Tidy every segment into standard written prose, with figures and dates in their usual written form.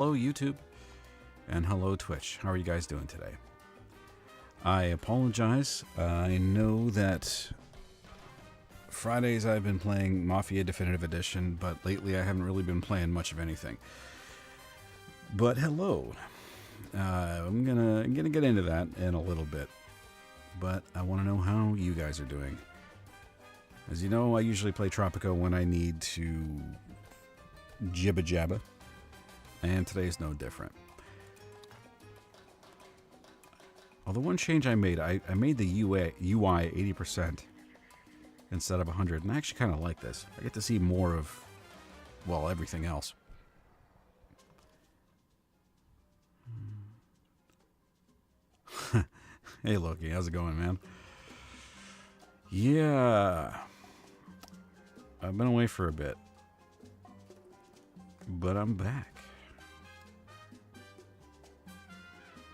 Hello, YouTube. And hello, Twitch. How are you guys doing today? I apologize. I know that Fridays I've been playing Mafia Definitive Edition, but lately I haven't really been playing much of anything. But hello. I'm gonna get into that in a little bit. But I want to know how you guys are doing. As you know, I usually play Tropico when I need to jibba jabba. And today's no different. Although one change I made, I made the UI 80% instead of 100, and I actually kind of like this. I get to see more of, well, everything else. Hey Loki, how's it going, man? Yeah, I've been away for a bit, but I'm back.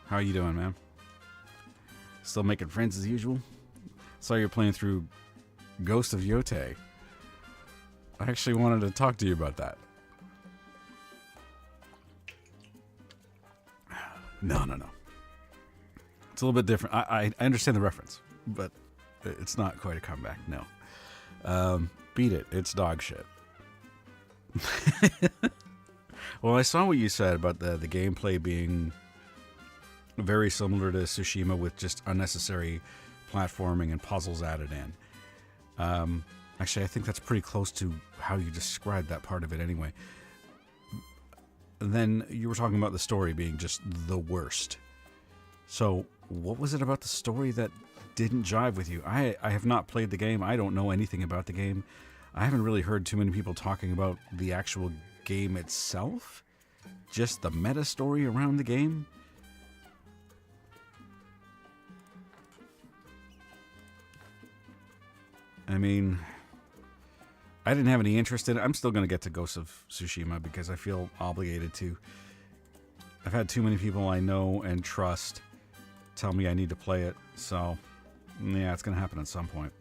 How are you doing, man? Still making friends as usual? Saw you're playing through Ghost of Yote. I actually wanted to talk to you about that. No. It's a little bit different. I understand the reference, but it's not quite a comeback, no. Beat it. It's dog shit. Well, I saw what you said about the gameplay being very similar to Tsushima with just unnecessary platforming and puzzles added in. Actually, I think that's pretty close to how you described that part of it anyway. Then you were talking about the story being just the worst. So what was it about the story that didn't jive with you? I have not played the game. I don't know anything about the game. I haven't really heard too many people talking about the actual game itself. Just the meta story around the game. I mean, I didn't have any interest in it. I'm still going to get to Ghost of Tsushima because I feel obligated to. I've had too many people I know and trust tell me I need to play it. So, yeah, it's going to happen at some point.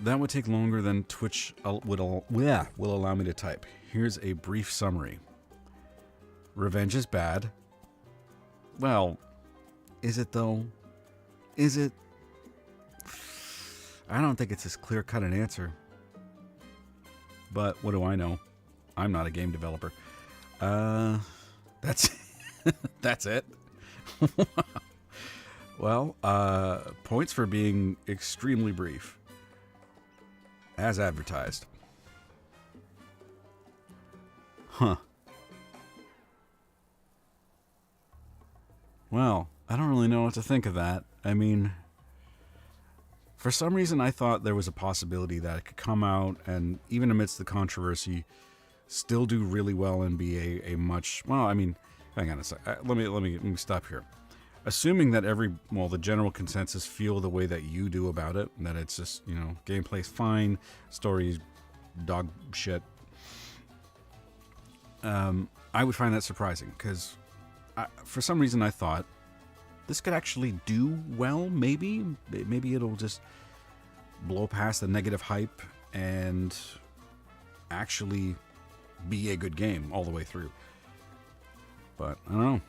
That would take longer than Twitch will allow me to type. Here's a brief summary. Revenge is bad. Well, is it though? Is it? I don't think it's as clear-cut an answer. But what do I know? I'm not a game developer. That's that's it. Well, points for being extremely brief, as advertised. Huh. Well, I don't really know what to think of that. I mean, for some reason I thought there was a possibility that it could come out and, even amidst the controversy, still do really well and be a much, well, I mean, hang on a sec. Let me stop here. Assuming that the general consensus feel the way that you do about it, that it's just, gameplay's fine, story's dog shit, I would find that surprising, because for some reason I thought this could actually do well, maybe it'll just blow past the negative hype and actually be a good game all the way through. But I don't know.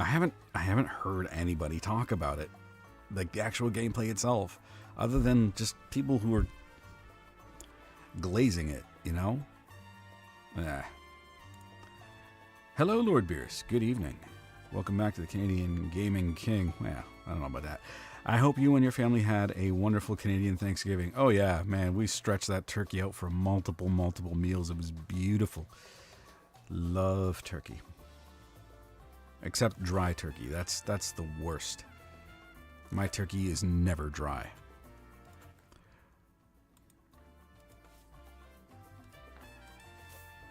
I haven't heard anybody talk about it, like the actual gameplay itself, other than just people who are glazing it, Hello, Lord Beers. Good evening. Welcome back to the Canadian Gaming King. Well, I don't know about that. I hope you and your family had a wonderful Canadian Thanksgiving. Oh yeah, man, we stretched that turkey out for multiple meals. It was beautiful. Love turkey. Except dry turkey. That's the worst. My turkey is never dry.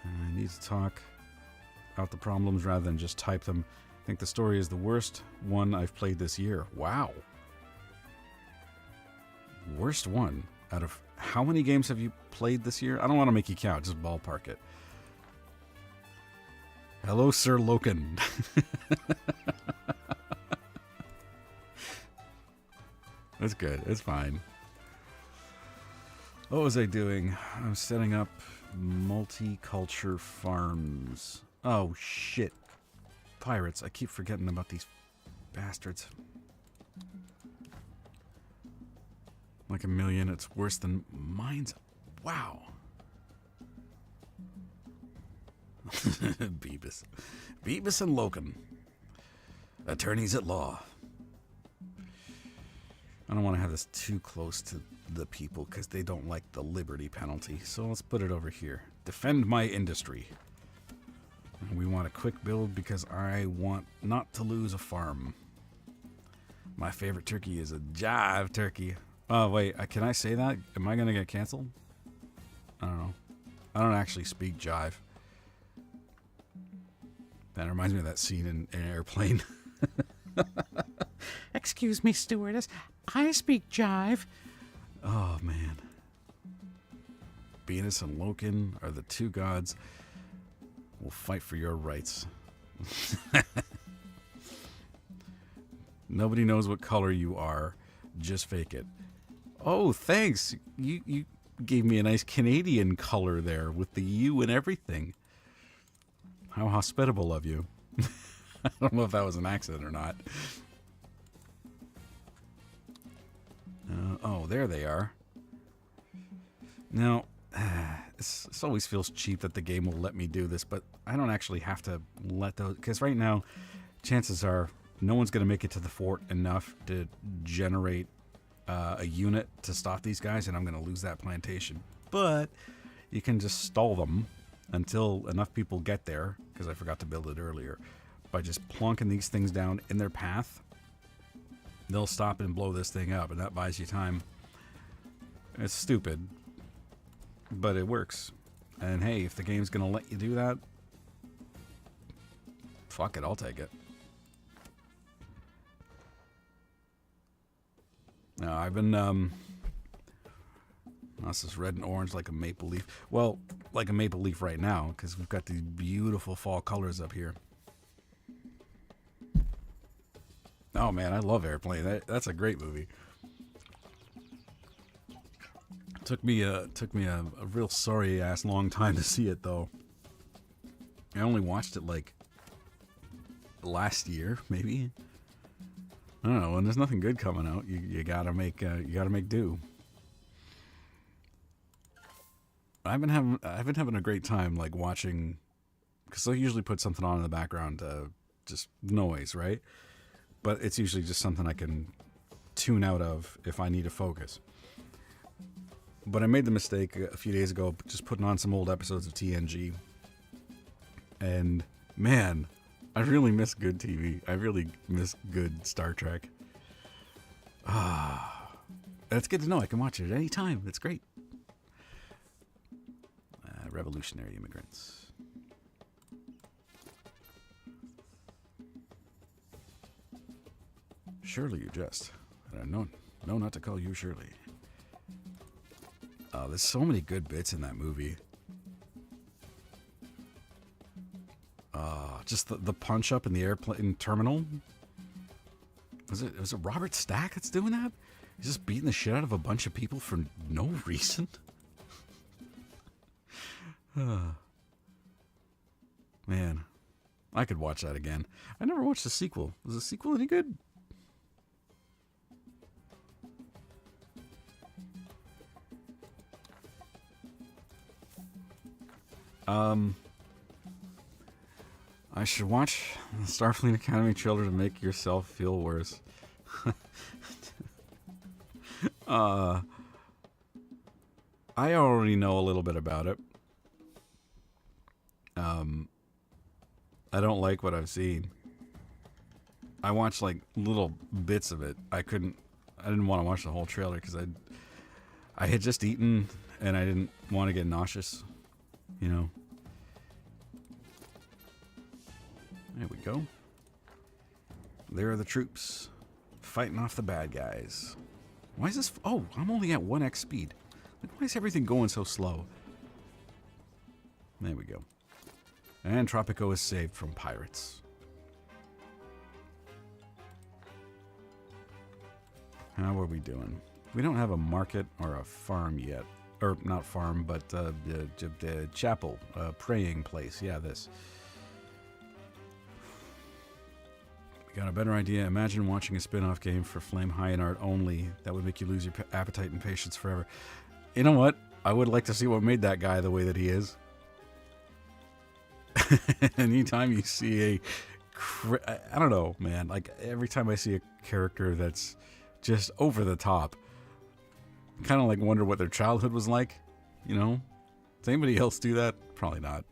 I need to talk out the problems rather than just type them. I think the story is the worst one I've played this year. Wow. Worst one? Out of how many games have you played this year? I don't want to make you count, just ballpark it. Hello, Sir Loken. That's good. It's fine. What was I doing? I was setting up Multicultural farms. Oh, shit. Pirates. I keep forgetting about these bastards. Like a million. It's worse than mines. Wow. Beavis. Beavis and Logan. Attorneys at law. I don't want to have this too close to the people because they don't like the liberty penalty. So let's put it over here. Defend my industry. And we want a quick build because I want not to lose a farm. My favorite turkey is a jive turkey. Oh, wait. Can I say that? Am I going to get canceled? I don't know. I don't actually speak jive. That reminds me of that scene in an airplane. Excuse me, stewardess. I speak jive. Oh, man. Venus and Loken are the two gods. We'll fight for your rights. Nobody knows what color you are. Just fake it. Oh, thanks. You gave me a nice Canadian color there with the U and everything. How hospitable of you. I don't know if that was an accident or not. Oh, there they are. Now, this always feels cheap that the game will let me do this, but I don't actually have to let those... Because right now, chances are no one's going to make it to the fort enough to generate a unit to stop these guys, and I'm going to lose that plantation. But you can just stall them until enough people get there, because I forgot to build it earlier. By just plonking these things down in their path, they'll stop and blow this thing up, and that buys you time. It's stupid, but it works. And hey, if the game's gonna let you do that, fuck it, I'll take it. Now, I've been, this is red and orange like a maple leaf. Well, like a maple leaf right now, because we've got these beautiful fall colors up here. Oh man, I love Airplane. That's a great movie. Took me a real sorry ass long time to see it though. I only watched it like last year, maybe. I don't know. When there's nothing good coming out, you gotta make do. I've been having a great time like watching, because I usually put something on in the background, just noise, right? But it's usually just something I can tune out of if I need to focus. But I made the mistake a few days ago just putting on some old episodes of TNG. And man, I really miss good TV. I really miss good Star Trek. That's good to know. I can watch it at any time. It's great. Revolutionary immigrants. Shirley, you jest. No, not to call you Shirley. There's so many good bits in that movie. Just the punch up in the airplane terminal. Was it Robert Stack that's doing that? He's just beating the shit out of a bunch of people for no reason. Man, I could watch that again. I never watched the sequel. Was the sequel any good? I should watch Starfleet Academy trailer to make yourself feel worse. I already know a little bit about it. I don't like what I've seen. I watched like little bits of it. I didn't want to watch the whole trailer because I had just eaten and I didn't want to get nauseous, you know. There we go. There are the troops fighting off the bad guys. Why is this? Oh, I'm only at 1x speed. Like, why is everything going so slow? There we go. And Tropico is saved from pirates. How are we doing? We don't have a market or a farm yet. or not farm, but the chapel, praying place. Yeah, this. We got a better idea. Imagine watching a spin-off game for Flame High in Art only. That would make you lose your appetite and patience forever. You know what? I would like to see what made that guy the way that he is. Anytime you see I don't know, man. Like, every time I see a character that's just over the top, I kind of like wonder what their childhood was like, you know? Does anybody else do that? Probably not.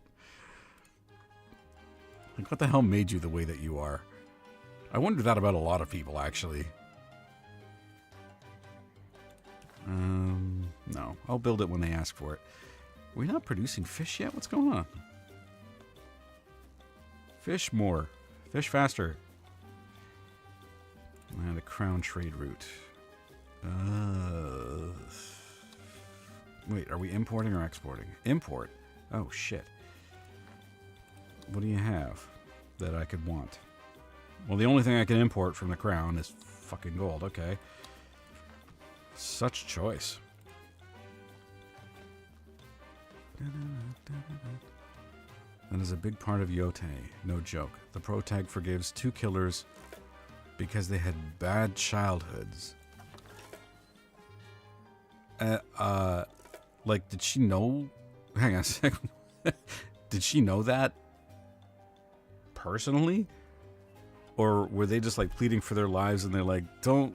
Like, what the hell made you the way that you are? I wonder that about a lot of people, actually. No. I'll build it when they ask for it. We're not producing fish yet? What's going on? Fish more. Fish faster. And a crown trade route. Wait, are we importing or exporting? Import. Oh, shit. What do you have that I could want? Well, the only thing I can import from the crown is fucking gold. Okay. Such choice. That is a big part of Yote. No joke. The protag forgives 2 killers because they had bad childhoods. Like, did she know? Hang on a second. Did she know that personally? Or were they just like pleading for their lives and they're like, don't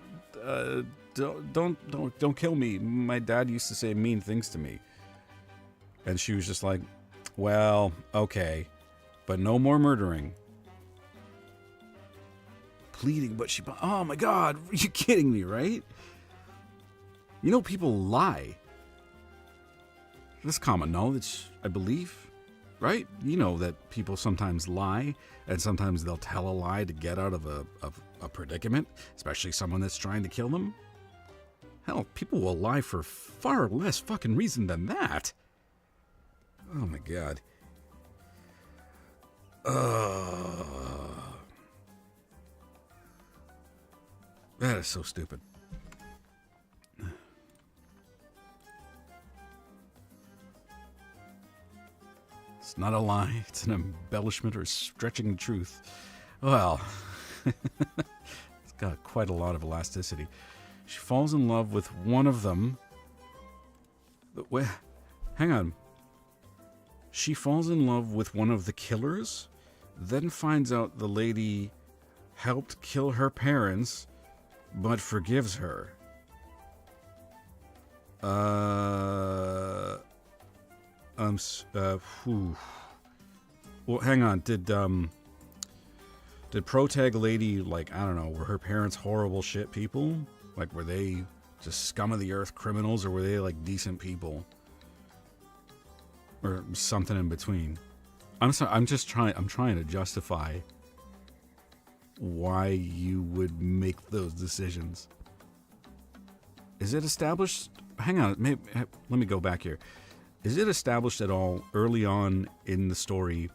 kill me. My dad used to say mean things to me. And she was just like, well, okay, but no more murdering. Pleading, but she, oh my God, are you kidding me, right? You know, people lie. That's common knowledge, I believe, right? You know that people sometimes lie, and sometimes they'll tell a lie to get out of a predicament, especially someone that's trying to kill them. Hell, people will lie for far less fucking reason than that. Oh my God. That is so stupid. It's not a lie. It's an embellishment or stretching the truth. Well, it's got quite a lot of elasticity. She falls in love with one of them. Wait, hang on. She falls in love with one of the killers, then finds out the lady helped kill her parents, but forgives her. Well, hang on. Did protag lady, like, I don't know, were her parents horrible shit people? Like, were they just scum of the earth criminals, or were they like decent people? Or something in between. I'm sorry, I'm trying to justify why you would make those decisions. Is it established? Hang on, let me go back here. Is it established at all early on in the story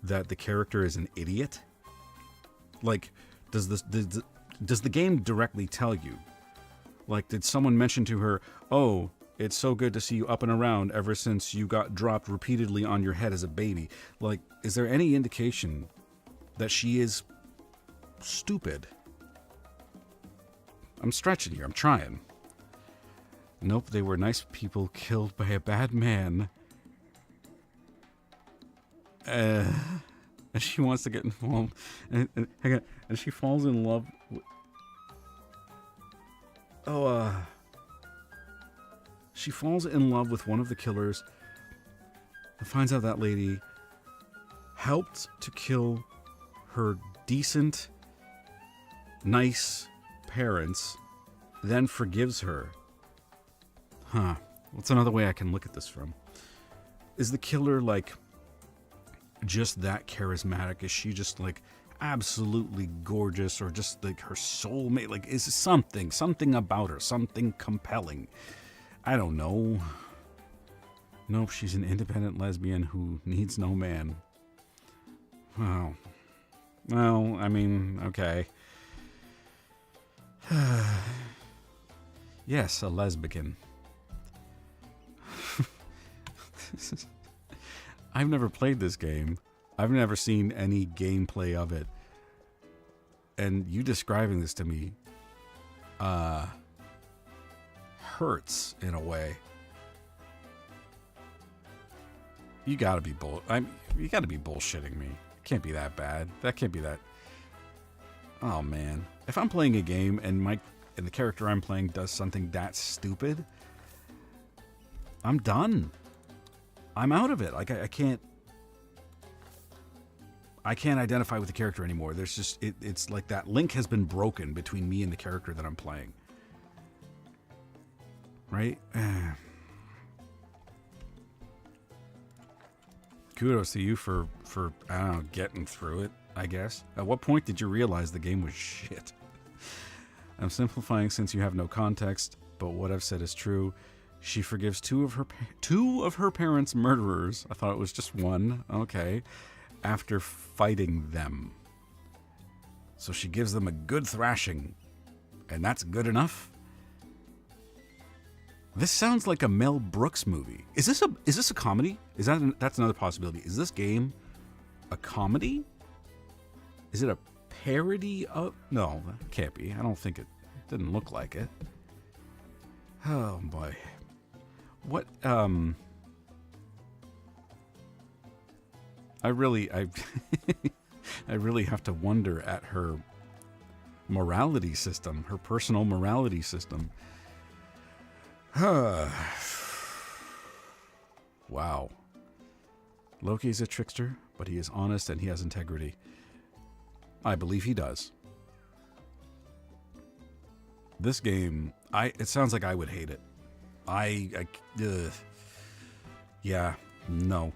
that the character is an idiot? Like, does the game directly tell you? Like, did someone mention to her, oh, it's so good to see you up and around ever since you got dropped repeatedly on your head as a baby? Like, is there any indication that she is stupid? I'm stretching here. I'm trying. Nope, they were nice people killed by a bad man. And she wants to get involved. And hang on. And she falls in love with... She falls in love with one of the killers and finds out that lady helped to kill her decent, nice parents, then forgives her. Huh. What's another way I can look at this from? Is the killer, like, just that charismatic? Is she just, like, absolutely gorgeous, or just, like, her soulmate? Like, is something about her, something compelling? I don't know. Nope, she's an independent lesbian who needs no man. Wow. Well, I mean, okay. Yes, a lesbian. I've never played this game. I've never seen any gameplay of it. And you describing this to me hurts in a way. You gotta be you gotta be bullshitting me. It can't be that bad. That can't be that. Oh man. If I'm playing a game and the character I'm playing does something that stupid, I'm done. I'm out of it. Like I can't identify with the character anymore. There's just it's like that link has been broken between me and the character that I'm playing. Right? Kudos to you for I don't know, getting through it, I guess. At what point did you realize the game was shit? I'm simplifying since you have no context, but what I've said is true. She forgives two of her parents' murderers. I thought it was just one. Okay. After fighting them. So she gives them a good thrashing. And that's good enough? This sounds like a Mel Brooks movie. Is this a comedy? That's another possibility. Is this game a comedy? Is it a parody of? No, it can't be. I don't think it didn't look like it. Oh boy. What I really have to wonder at her morality system, her personal morality system. Wow. Loki's a trickster, but he is honest and he has integrity. I believe he does. This game, it sounds like I would hate it. Yeah, no.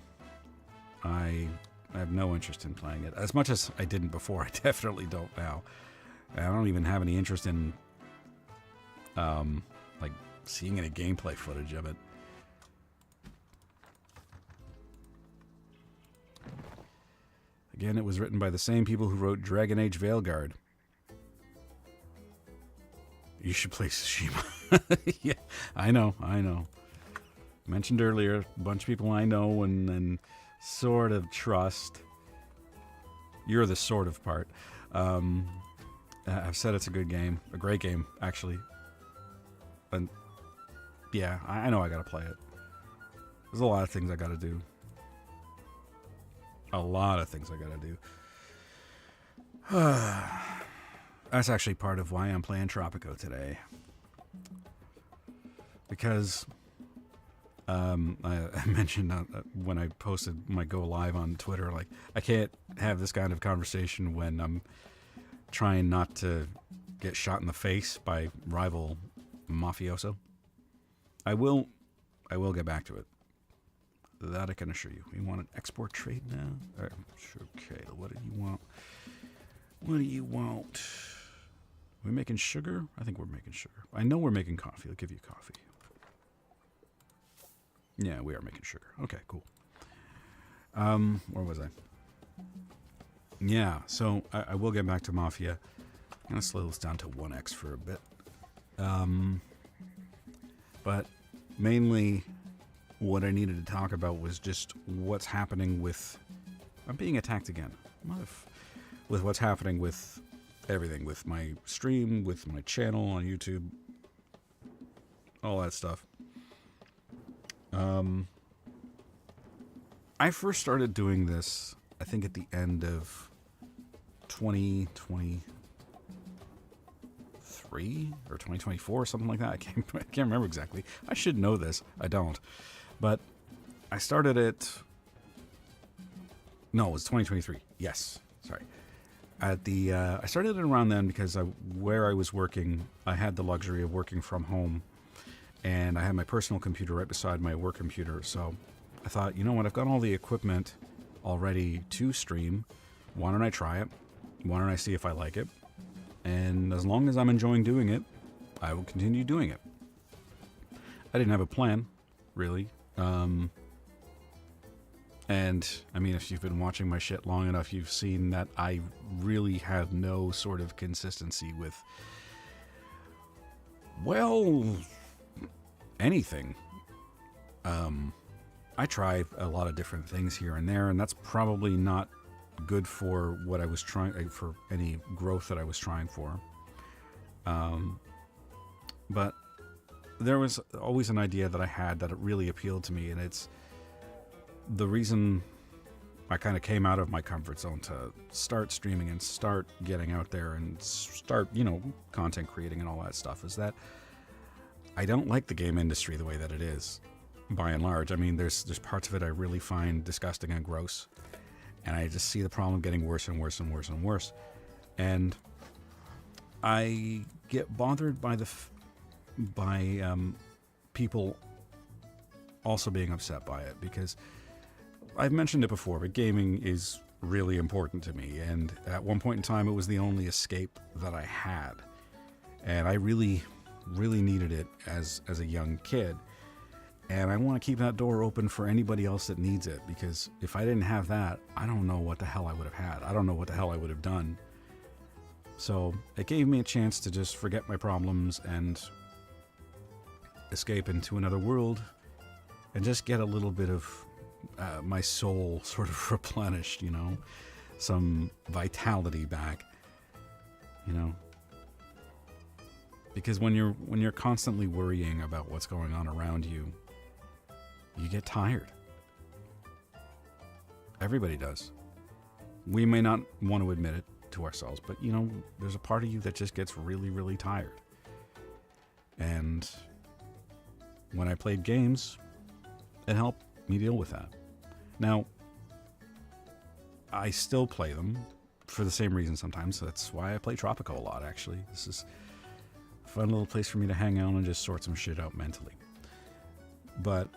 I have no interest in playing it. As much as I didn't before, I definitely don't now. I don't even have any interest in, like, seeing any gameplay footage of it. Again, it was written by the same people who wrote Dragon Age Veilguard. You should play Tsushima. Yeah, I know. Mentioned earlier, a bunch of people I know and sort of trust. You're the sort of part. I've said it's a good game. A great game, actually. And yeah, I know I gotta play it. There's a lot of things I gotta do. A lot of things I gotta do. That's actually part of why I'm playing Tropico today. Because I mentioned when I posted my go live on Twitter, like, I can't have this kind of conversation when I'm trying not to get shot in the face by rival mafioso. I will get back to it. That I can assure you. You want an export trade now? Okay, what do you want? What do you want? Are we making sugar? I think we're making sugar. I know we're making coffee. I'll give you coffee. Yeah, we are making sugar. Okay, cool. Where was I? Yeah, so I will get back to Mafia. I'm going to slow this down to 1x for a bit. But mainly what I needed to talk about was just what's happening with... I'm being attacked again. With what's happening with everything. With my stream, with my channel on YouTube. All that stuff. I first started doing this, I think, at the end of 2023 or 2024, something like that. I can't remember exactly. I should know this. I don't. But I started it... No, it was 2023. Yes. Sorry. I started it around then because where I was working, I had the luxury of working from home. And I had my personal computer right beside my work computer. So I thought, you know what? I've got all the equipment already to stream. Why don't I try it? Why don't I see if I like it? And as long as I'm enjoying doing it, I will continue doing it. I didn't have a plan, really. And, I mean, if you've been watching my shit long enough, you've seen that I really have no sort of consistency with, well, anything. I try a lot of different things here and there, and that's probably not good for what I was trying, for any growth that I was trying for. But there was always an idea that I had that it really appealed to me, and it's the reason I kind of came out of my comfort zone to start streaming and start getting out there and start, content creating and all that stuff, is that I don't like the game industry the way that it is, by and large. I mean, there's parts of it I really find disgusting and gross, and I just see the problem getting worse and worse and worse and worse. And I get bothered by people also being upset by it, because I've mentioned it before, but gaming is really important to me, and at one point in time it was the only escape that I had, and I really needed it as a young kid, and I want to keep that door open for anybody else that needs it, because if I didn't have that, I don't know what the hell I would have had. I don't know what the hell I would have done. So it gave me a chance to just forget my problems and escape into another world and just get a little bit of my soul sort of replenished, some vitality back, because when you're constantly worrying about what's going on around you, you get tired. Everybody does. We may not want to admit it to ourselves, but there's a part of you that just gets really, really tired. And when I played games, it helped me deal with that. Now, I still play them for the same reason sometimes. So that's why I play Tropico a lot, actually. This is a fun little place for me to hang out and just sort some shit out mentally. But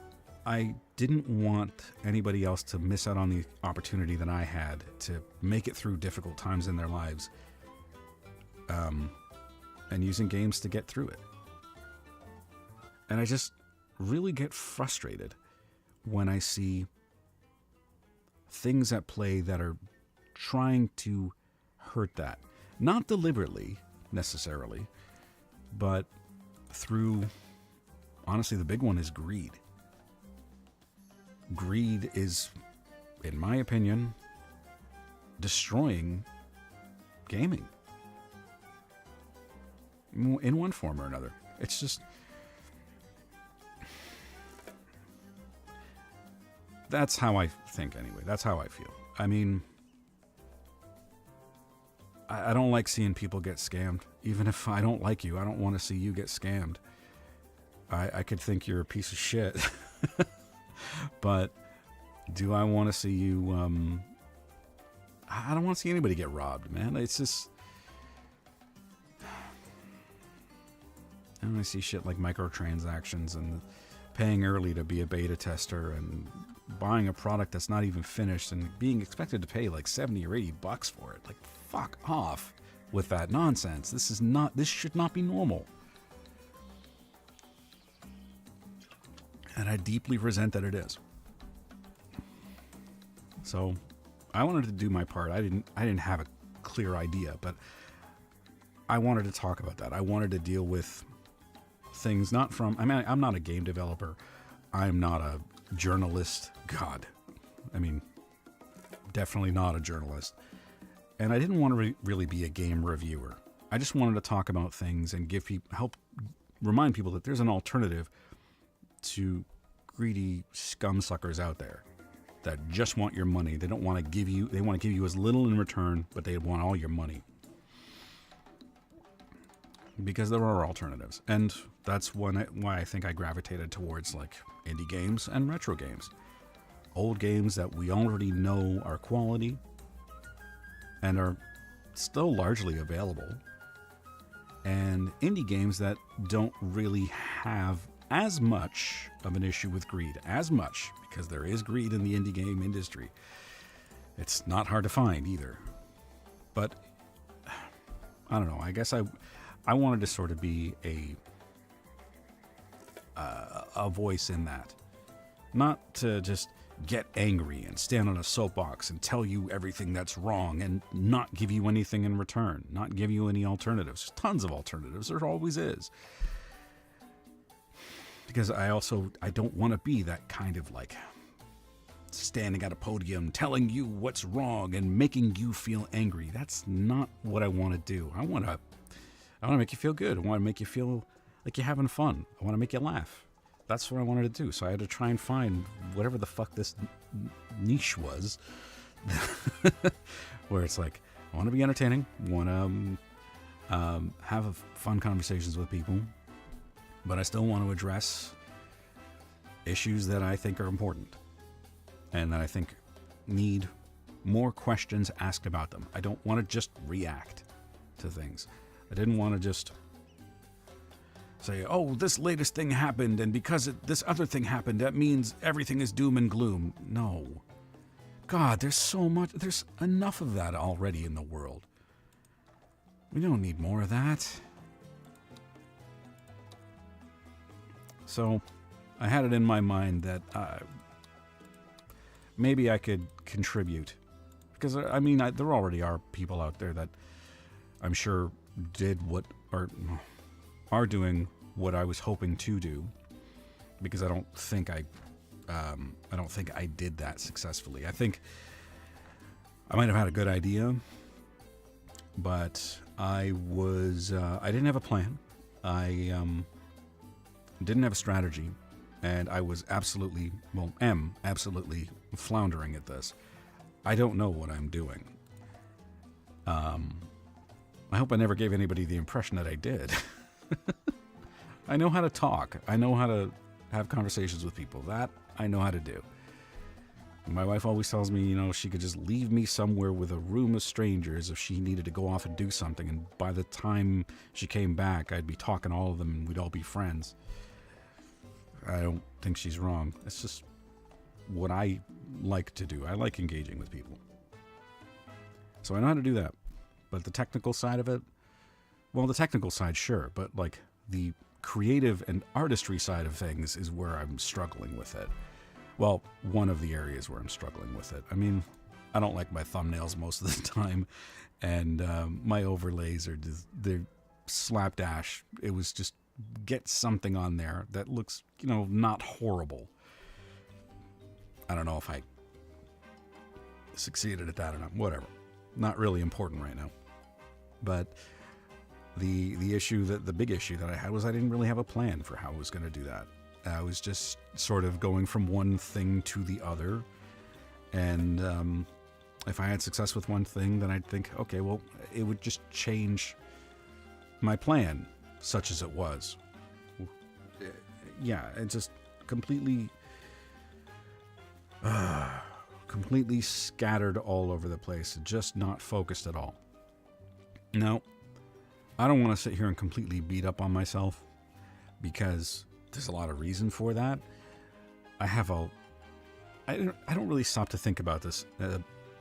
I didn't want anybody else to miss out on the opportunity that I had to make it through difficult times in their lives, and using games to get through it. And I just really get frustrated when I see things at play that are trying to hurt that. Not deliberately, necessarily, but through, honestly, the big one is greed. Greed is, in my opinion, destroying gaming in one form or another. It's just, that's how I think anyway. That's how I feel. I mean, I don't like seeing people get scammed. Even if I don't like you, I don't want to see you get scammed. I could think you're a piece of shit. But do I want to see you, I don't want to see anybody get robbed, man. It's just, I don't see shit like microtransactions and paying early to be a beta tester and buying a product that's not even finished and being expected to pay like $70 or $80 for it. Like, fuck off with that nonsense. This should not be normal. And I deeply resent that it is. So I wanted to do my part. I didn't have a clear idea, but I wanted to talk about that. I wanted to deal with things not from, I mean, I'm not a game developer. I'm not a journalist. God, I mean, definitely not a journalist. And I didn't want to really be a game reviewer. I just wanted to talk about things and give people, help remind people that there's an alternative to greedy scumsuckers out there that just want your money. They don't want to give you, they want to give you as little in return, but they want all your money. Because there are alternatives. And that's why I think I gravitated towards like indie games and retro games. Old games that we already know are quality and are still largely available. And indie games that don't really have as much of an issue with greed, because there is greed in the indie game industry. It's not hard to find either. But I don't know, I guess I wanted to sort of be a voice in that. Not to just get angry and stand on a soapbox and tell you everything that's wrong and not give you anything in return, not give you any alternatives. There's tons of alternatives, there always is. Because I don't want to be that kind of like standing at a podium telling you what's wrong and making you feel angry. That's not what I want to do. I want to make you feel good. I want to make you feel like you're having fun. I want to make you laugh. That's what I wanted to do. So I had to try and find whatever the fuck this niche was, where it's like, I want to be entertaining, want to have fun conversations with people, but I still want to address issues that I think are important and that I think need more questions asked about them. I don't want to just react to things. I didn't want to just say, oh, this latest thing happened, and because this other thing happened, that means everything is doom and gloom. No. God, there's enough of that already in the world. We don't need more of that. So, I had it in my mind that maybe I could contribute. Because, I mean, there already are people out there that I'm sure are doing what I was hoping to do. Because I don't think I did that successfully. I think I might have had a good idea, but I didn't have a plan. I didn't have a strategy, and I was am absolutely floundering at this. I don't know what I'm doing. I hope I never gave anybody the impression that I did. I know how to talk. I know how to have conversations with people. That I know how to do. My wife always tells me, she could just leave me somewhere with a room of strangers if she needed to go off and do something, and by the time she came back, I'd be talking to all of them and we'd all be friends. I don't think she's wrong. It's just what I like to do. I like engaging with people. So I know how to do that. But the technical side of it, well, the technical side, sure, but like the creative and artistry side of things is where I'm struggling with it. Well, one of the areas where I'm struggling with it. I mean, I don't like my thumbnails most of the time, and my overlays they're slapdash. It was just get something on there that looks, not horrible. I don't know if I succeeded at that or not. Whatever. Not really important right now. But the big issue that I had was I didn't really have a plan for how I was going to do that. I was just sort of going from one thing to the other. And if I had success with one thing, then I'd think, okay, well, it would just change my plan, such as it was. Yeah, it just completely scattered all over the place, just not focused at all. Now, I don't want to sit here and completely beat up on myself, because there's a lot of reason for that. I don't really stop to think about this,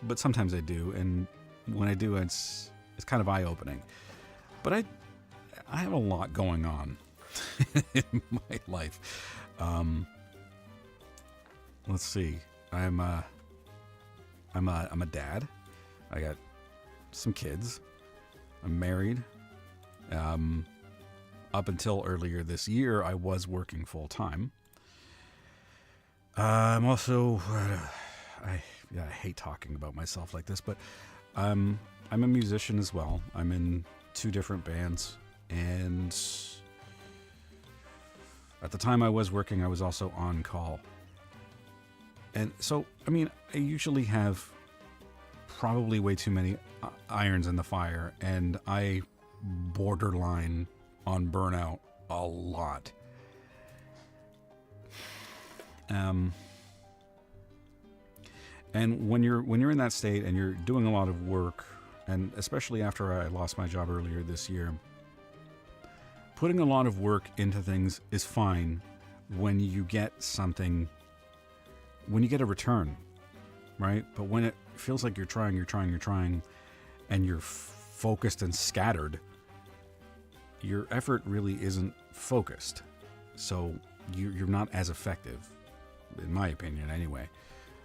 but sometimes I do, and when I do, it's kind of eye-opening. But I have a lot going on in my life. Let's see. I'm a dad. I got some kids. I'm married. Up until earlier this year, I was working full time. I'm also, I hate talking about myself like this, but I'm a musician as well. I'm in 2 different bands, and at the time I was working, I was also on call. And so, I mean, I usually have probably way too many irons in the fire, and I borderline on burnout a lot. And when you're in that state and you're doing a lot of work, and especially after I lost my job earlier this year, putting a lot of work into things is fine when you get something, when you get a return, right? But when it feels like you're trying, and you're focused and scattered, your effort really isn't focused. So you're not as effective, in my opinion anyway.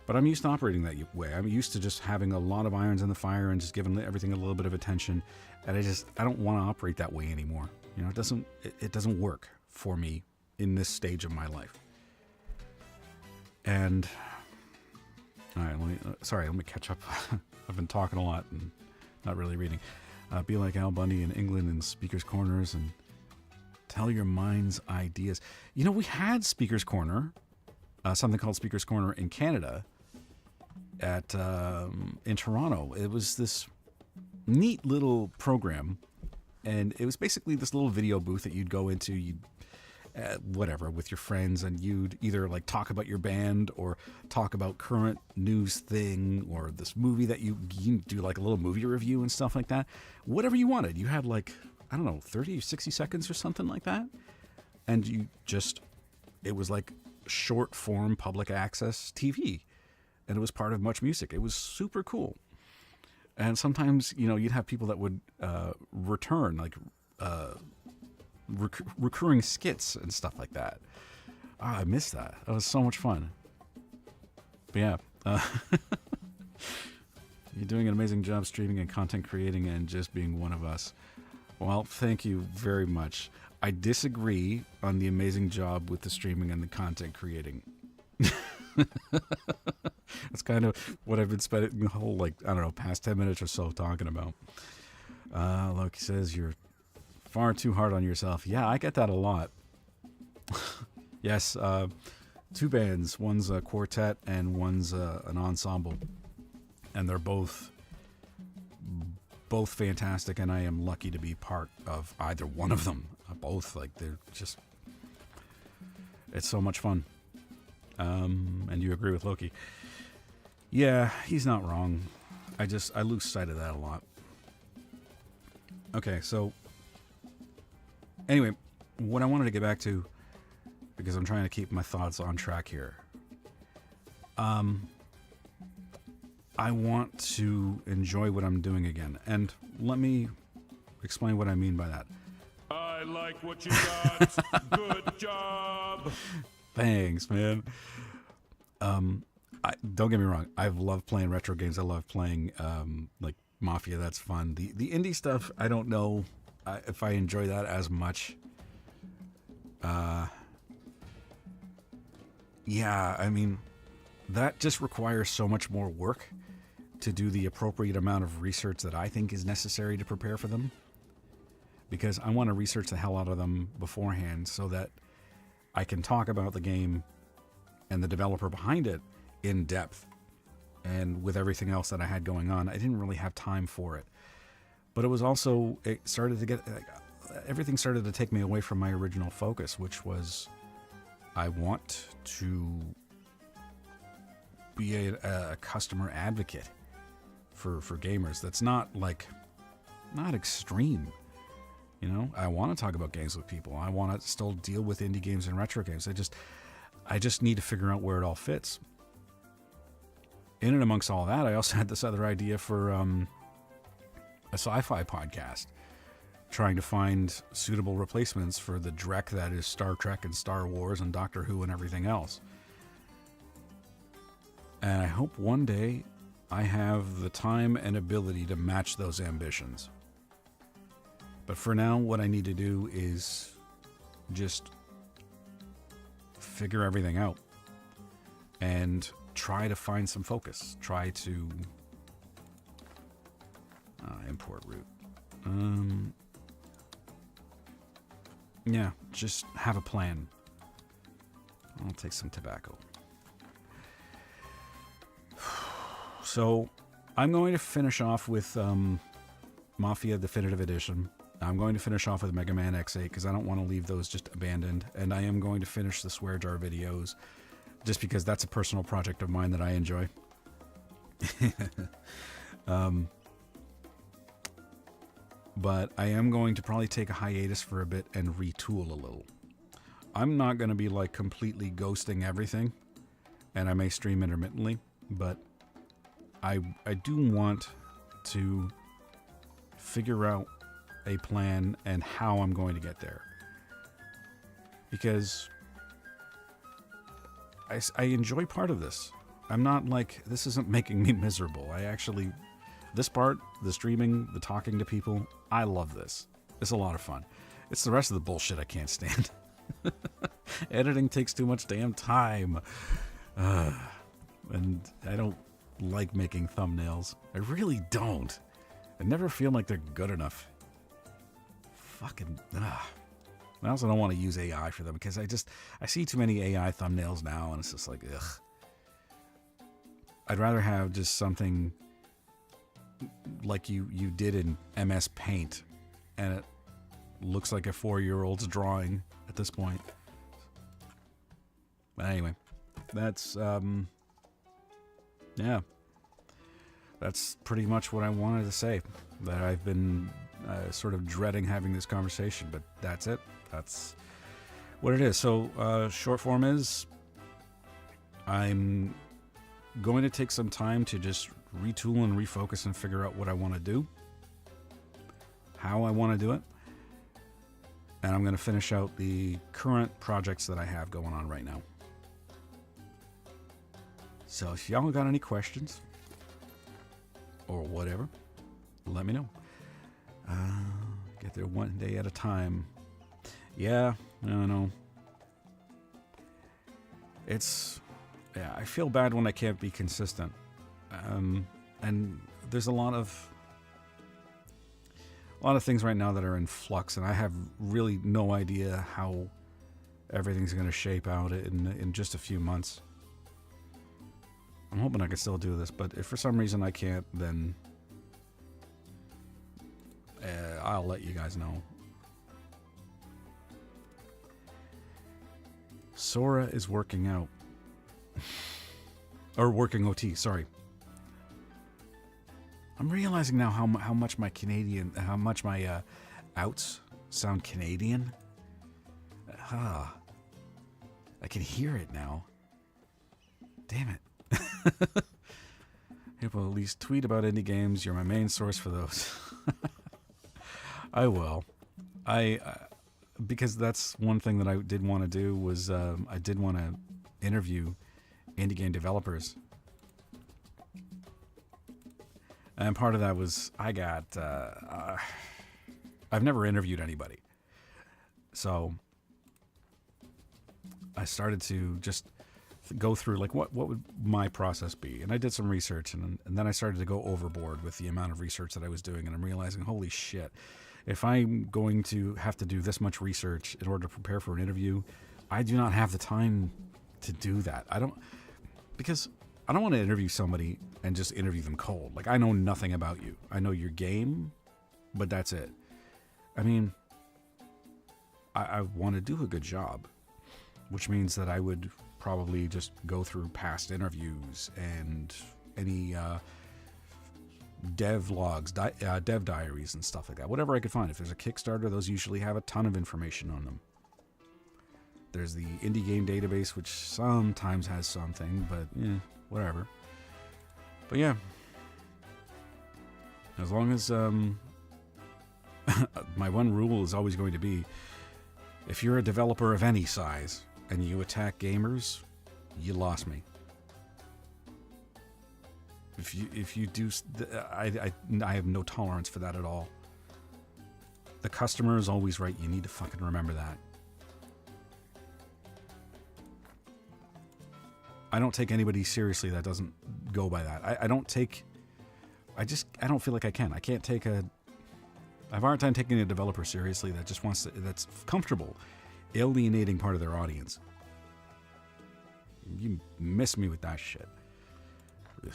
But I'm used to operating that way. I'm used to just having a lot of irons in the fire and just giving everything a little bit of attention. And I don't want to operate that way anymore. It doesn't work for me in this stage of my life. And All right, let me catch up. I've been talking a lot and not really reading. Be like Al Bundy in England in Speaker's Corners and tell your mind's ideas. You know, we had Speaker's Corner, something called Speaker's Corner in Canada in Toronto. It was this neat little program, and it was basically this little video booth that you'd go into, whatever, with your friends, and you'd either like talk about your band or talk about current news thing or this movie that you do, like a little movie review and stuff like that. Whatever you wanted. You had like, I don't know, 30 or 60 seconds or something like that. And it was like short form public access TV. And it was part of Much Music. It was super cool. And sometimes, you'd have people that would return, like recurring skits and stuff like that. I missed that. That was so much fun. But yeah, you're doing an amazing job streaming and content creating and just being one of us. Well, thank you very much. I disagree on the amazing job with the streaming and the content creating. That's kind of what I've been spending the whole, past 10 minutes or so talking about. Loki says you're far too hard on yourself. Yeah, I get that a lot. Yes, 2 bands. One's a quartet and one's an ensemble. And they're both fantastic, and I am lucky to be part of either one of them. Both, they're just... It's so much fun. And you agree with Loki. Yeah, he's not wrong. I lose sight of that a lot. Okay, so anyway, what I wanted to get back to, because I'm trying to keep my thoughts on track here. I want to enjoy what I'm doing again, and let me explain what I mean by that. I like what you got. Good job. Thanks, man. Don't get me wrong. I've loved playing retro games. I love playing Mafia. That's fun. The indie stuff, I don't know if I enjoy that as much. Yeah, I mean, that just requires so much more work to do the appropriate amount of research that I think is necessary to prepare for them. Because I want to research the hell out of them beforehand so that I can talk about the game and the developer behind it in depth. And with everything else that I had going on, I didn't really have time for it. But everything started to take me away from my original focus, which was I want to be a customer advocate for gamers. That's not extreme. I want to talk about games with people. I want to still deal with indie games and retro games. I just need to figure out where it all fits. In and amongst all that, I also had this other idea for a sci-fi podcast, trying to find suitable replacements for the dreck that is Star Trek and Star Wars and Doctor Who and everything else. And I hope one day I have the time and ability to match those ambitions. But for now, what I need to do is just figure everything out and try to find some focus. Try to import route. Yeah, just have a plan. I'll take some tobacco. So I'm going to finish off with Mafia Definitive Edition. I'm going to finish off with Mega Man X8 because I don't want to leave those just abandoned. And I am going to finish the Swear Jar videos just because that's a personal project of mine that I enjoy. But I am going to probably take a hiatus for a bit and retool a little. I'm not going to be completely ghosting everything, and I may stream intermittently, but I do want to figure out a plan and how I'm going to get there. Because I enjoy part of this. I'm not this isn't making me miserable. This part, the streaming, the talking to people, I love this. It's a lot of fun. It's the rest of the bullshit I can't stand. Editing takes too much damn time. and I don't like making thumbnails. I really don't. I never feel like they're good enough. Fucking, I also don't want to use AI for them because I see too many AI thumbnails now, and it's just like, ugh. I'd rather have just something like you did in MS Paint, and it looks like a 4-year-old's drawing at this point. But anyway, that's yeah, that's pretty much what I wanted to say. That I've been sort of dreading having this conversation, but that's it. That's what it is. So short form is, I'm going to take some time to just retool and refocus and figure out what I want to do, how I want to do it, and I'm going to finish out the current projects that I have going on right now. So if y'all got any questions or whatever, let me know. Get there one day at a time. Yeah, I don't know. Yeah, I feel bad when I can't be consistent. And there's a lot of things right now that are in flux, and I have really no idea how everything's going to shape out in just a few months. I'm hoping I can still do this, but if for some reason I can't, then I'll let you guys know. Sora is working out. Or working OT, sorry. I'm realizing now how much my outs sound Canadian. I can hear it now. Damn it. Hippo, at least tweet about indie games. You're my main source for those. I will. Because that's one thing that I did want to do was I did want to interview indie game developers. And part of that was I've never interviewed anybody. So I started to just go through like what would my process be, and I did some research, and then I started to go overboard with the amount of research that I was doing, and I'm realizing, holy shit, if I'm going to have to do this much research in order to prepare for an interview, I do not have the time to do that. Because I don't want to interview somebody and just interview them cold. Like, I know nothing about you. I know your game, but that's it. I mean, I want to do a good job, which means that I would probably just go through past interviews and any dev logs, dev diaries and stuff like that. Whatever I could find. If there's a Kickstarter, those usually have a ton of information on them. There's the indie game database, which sometimes has something, but whatever. But yeah, as long as my one rule is always going to be, if you're a developer of any size and you attack gamers, you lost me. If you do, I have no tolerance for that at all. The customer is always right. You need to fucking remember that. I don't take anybody seriously that doesn't go by that. I don't feel like I can. I can't take I have a hard time taking a developer seriously that just wants to, that's comfortable alienating part of their audience. You miss me with that shit. Ugh.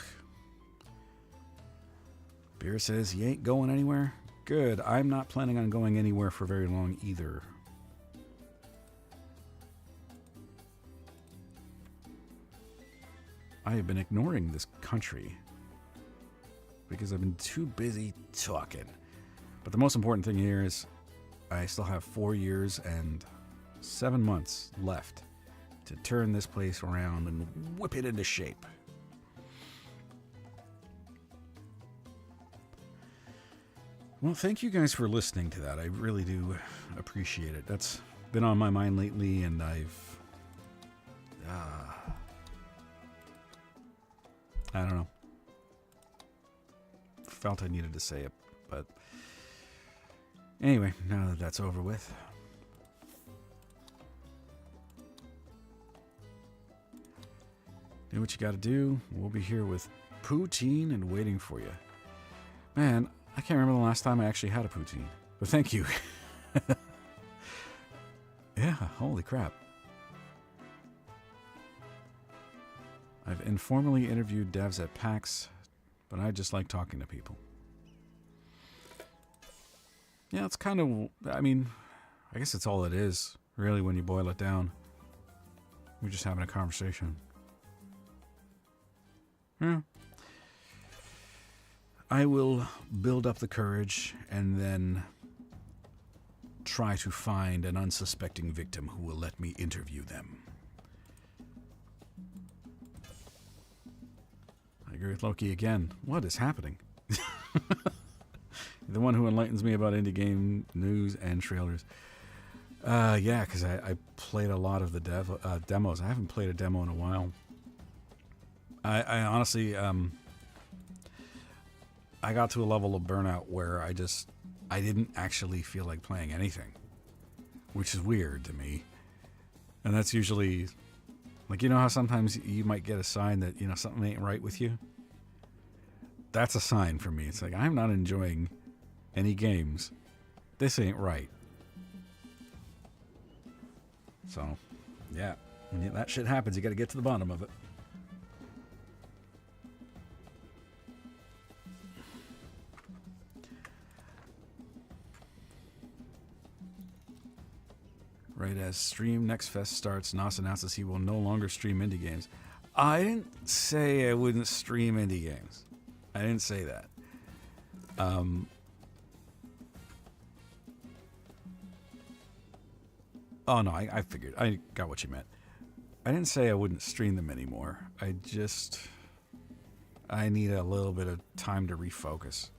Beer says, you ain't going anywhere? Good. I'm not planning on going anywhere for very long either. I have been ignoring this country because I've been too busy talking. But the most important thing here is I still have 4 years and 7 months left to turn this place around and whip it into shape. Well, thank you guys for listening to that. I really do appreciate it. That's been on my mind lately, and I've... I don't know. Felt I needed to say it, but... Anyway, now that that's over with... Do what you got to do. We'll be here with poutine and waiting for you. Man, I can't remember the last time I actually had a poutine. But thank you. Yeah, holy crap. I've informally interviewed devs at PAX, but I just like talking to people. Yeah, it's kind of, I mean, I guess it's all it is, really, when you boil it down. We're just having a conversation. Yeah. I will build up the courage and then try to find an unsuspecting victim who will let me interview them. I agree with Loki again. What is happening? The one who enlightens me about indie game news and trailers. Yeah, because I played a lot of the demos. I haven't played a demo in a while. I honestly, I got to a level of burnout where I didn't actually feel like playing anything, which is weird to me. And that's usually, like, you know how sometimes you might get a sign that, you know, something ain't right with you? That's a sign for me. It's like, I'm not enjoying any games. This ain't right. So, yeah. When that shit happens, you got to get to the bottom of it. Right as Stream Next Fest starts, Nos announces he will no longer stream indie games. I didn't say I wouldn't stream indie games. I didn't say that. Oh no, I figured. I got what you meant. I didn't say I wouldn't stream them anymore. I need a little bit of time to refocus.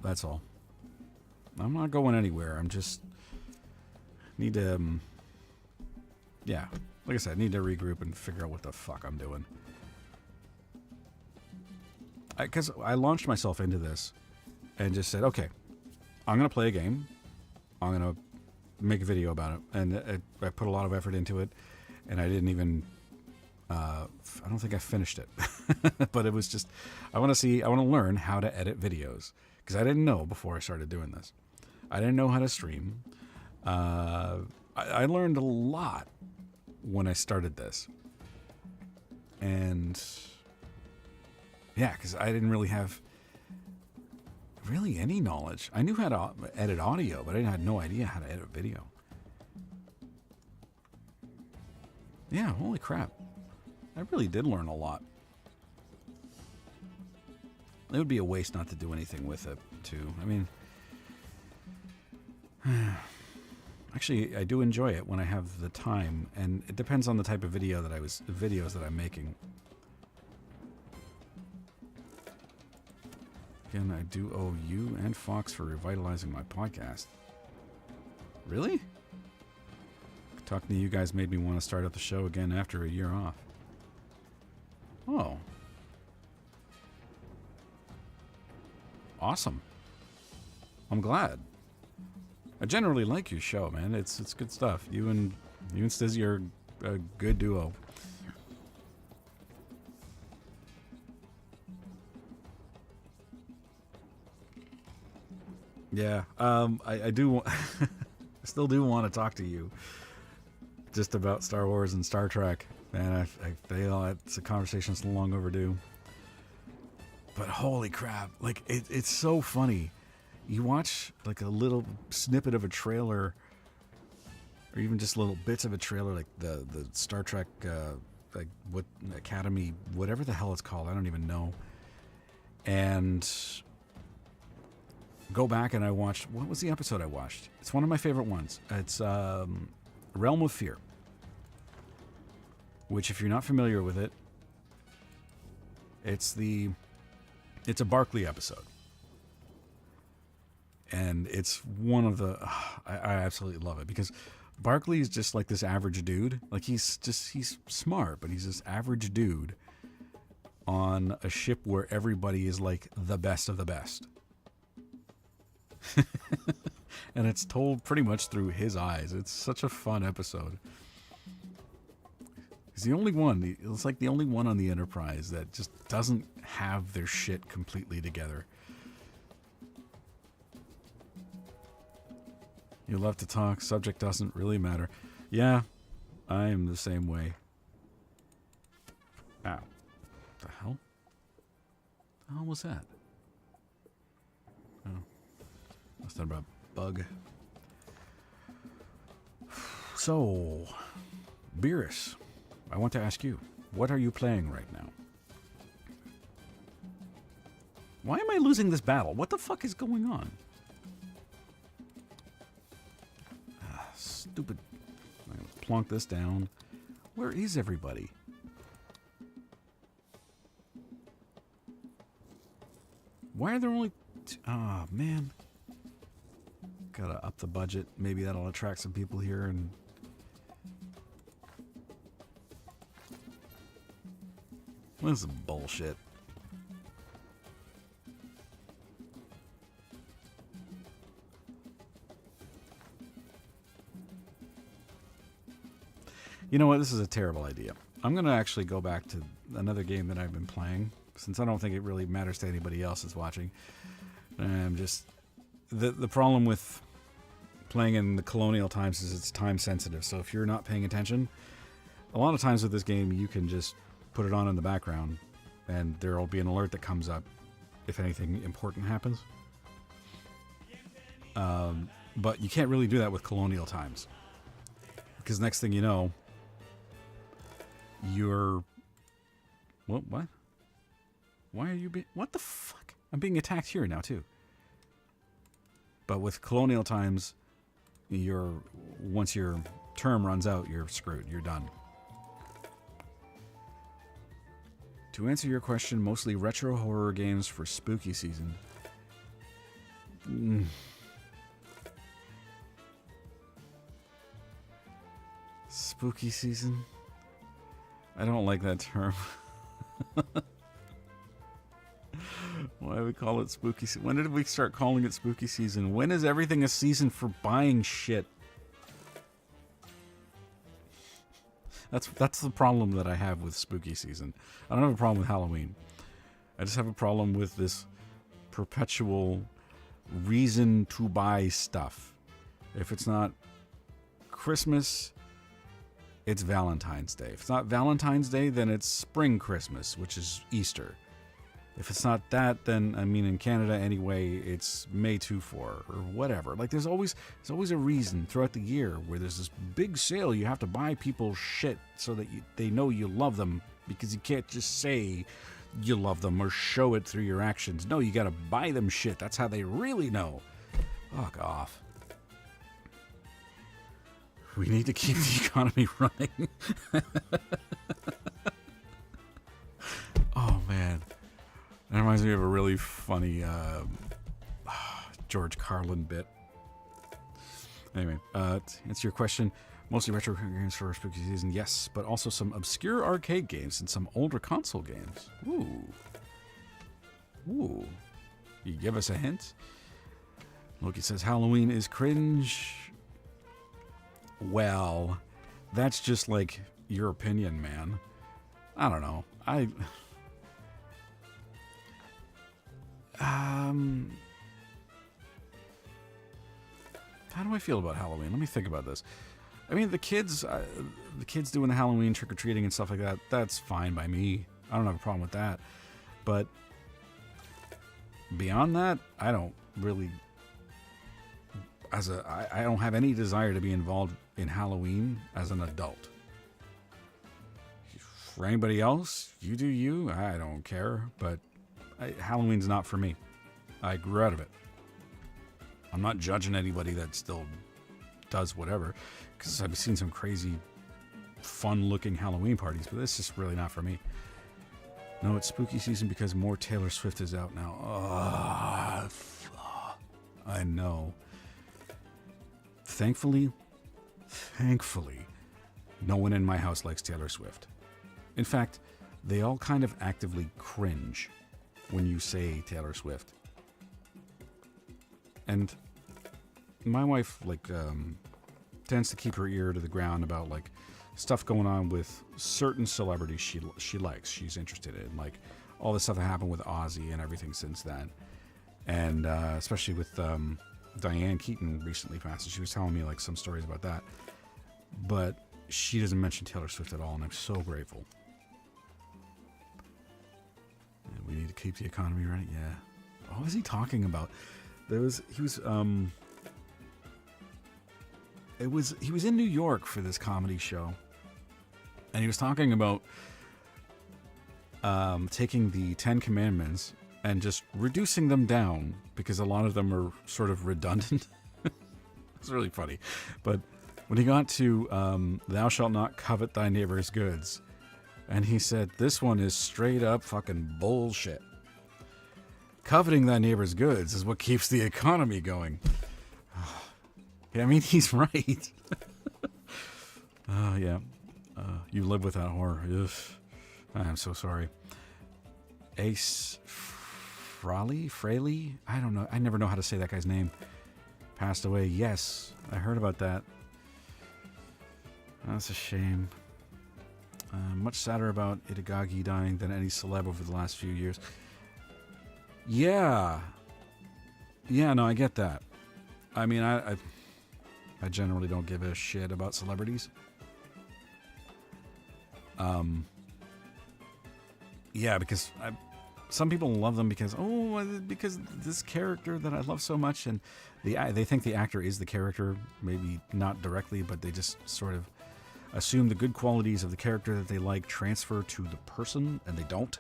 That's all. I'm not going anywhere. I'm just need to, yeah, like I said, I need to regroup and figure out what the fuck I'm doing. Because I launched myself into this and just said, okay, I'm going to play a game. I'm going to make a video about it. And I put a lot of effort into it. And I didn't even, I don't think I finished it. But it was just, I want to learn how to edit videos. Because I didn't know before I started doing this. I didn't know how to stream. I learned a lot when I started this. And yeah, because I didn't really have any knowledge. I knew how to edit audio, but I had no idea how to edit video. Yeah, holy crap. I really did learn a lot. It would be a waste not to do anything with it, too. I mean, actually, I do enjoy it when I have the time, and it depends on the type of videos that I'm making. Again, I do owe you and Fox for revitalizing my podcast. Really? Talking to you guys made me want to start up the show again after a year off. Oh. Awesome. I'm glad. I generally like your show, man. It's good stuff. You and Stizzy are a good duo. Yeah, I do. I still do want to talk to you, just about Star Wars and Star Trek. Man, I feel it's a conversation that's long overdue. But holy crap! Like it's so funny. You watch like a little snippet of a trailer, or even just little bits of a trailer, like the Star Trek, like what Academy, whatever the hell it's called. I don't even know. And go back and I watched, what was the episode I watched? It's one of my favorite ones. It's Realm of Fear, which, if you're not familiar with it, it's a Barclay episode. And it's one of the, I absolutely love it, because Barclay is just like this average dude. Like he's smart, but he's this average dude on a ship where everybody is like the best of the best. And it's told pretty much through his eyes. It's such a fun episode. He's the only one. It's like the only one on the Enterprise that just doesn't have their shit completely together. You love to talk. Subject doesn't really matter. Yeah, I am the same way. Ow. What the hell? The hell was that? Oh. Must have been a bug. So, Beerus, I want to ask you, what are you playing right now? Why am I losing this battle? What the fuck is going on? Stupid. I'm going to plonk this down. Where is everybody? Why are there only... Oh, man. Gotta up the budget. Maybe that'll attract some people here and... This is bullshit. You know what? This is a terrible idea. I'm going to actually go back to another game that I've been playing, since I don't think it really matters to anybody else that's watching. Just the problem with playing in the colonial times is it's time sensitive. So if you're not paying attention, a lot of times with this game, you can just put it on in the background, and there will be an alert that comes up if anything important happens. But you can't really do that with colonial times, because next thing you know, you're... What? Why are you being... What the fuck? I'm being attacked here now, too. But with colonial times, once your term runs out, you're screwed. You're done. To answer your question, mostly retro horror games for spooky season. Spooky season? I don't like that term. Why do we call it spooky season? When did we start calling it spooky season? When is everything a season for buying shit? That's the problem that I have with spooky season. I don't have a problem with Halloween. I just have a problem with this perpetual reason to buy stuff. If it's not Christmas, it's Valentine's Day. If it's not Valentine's Day, then it's spring Christmas, which is Easter. If it's not that, then, I mean, in Canada anyway, it's May 2-4 or whatever. Like, there's always a reason throughout the year where there's this big sale. You have to buy people shit so that they know you love them, because you can't just say you love them or show it through your actions. No, you got to buy them shit. That's how they really know. Fuck off. We need to keep the economy running. Oh, man. That reminds me of a really funny George Carlin bit. Anyway, to answer your question, mostly retro games for spooky season, yes, but also some obscure arcade games and some older console games. Ooh. You give us a hint? Loki says Halloween is cringe. Well, that's just like your opinion, man. I don't know. How do I feel about Halloween? Let me think about this. I mean, the kids doing the Halloween trick-or-treating and stuff like that, that's fine by me. I don't have a problem with that. But beyond that, I don't really... I don't have any desire to be involved in Halloween as an adult. For anybody else, you do you. I don't care. But Halloween's not for me. I grew out of it. I'm not judging anybody that still does whatever, because I've seen some crazy, fun-looking Halloween parties, but it's just really not for me. No, it's spooky season because more Taylor Swift is out now. I know. Thankfully, no one in my house likes Taylor Swift. In fact, they all kind of actively cringe when you say Taylor Swift. And my wife, tends to keep her ear to the ground about, stuff going on with certain celebrities she likes, she's interested in, like all the stuff that happened with Ozzy and everything since then, and especially with Diane Keaton recently passed, and she was telling me like some stories about that, but she doesn't mention Taylor Swift at all, and I'm so grateful. And we need to keep the economy running. Yeah. What was he talking about? He was in New York for this comedy show, and he was talking about taking the 10 Commandments and just reducing them down because a lot of them are sort of redundant. It's really funny. But when he got to thou shalt not covet thy neighbor's goods, and he said, this one is straight up fucking bullshit. Coveting thy neighbor's goods is what keeps the economy going. Yeah, I mean, he's right. Yeah. You live with that horror. Ugh. I'm so sorry. Ace Frehley? I don't know. I never know how to say that guy's name. Passed away. Yes, I heard about that. That's a shame. Much sadder about Itagaki dying than any celeb over the last few years. Yeah. Yeah, no, I get that. I mean, I generally don't give a shit about celebrities. Yeah, because some people love them because this character that I love so much, and they think the actor is the character, maybe not directly, but they just sort of assume the good qualities of the character that they like transfer to the person, and they don't.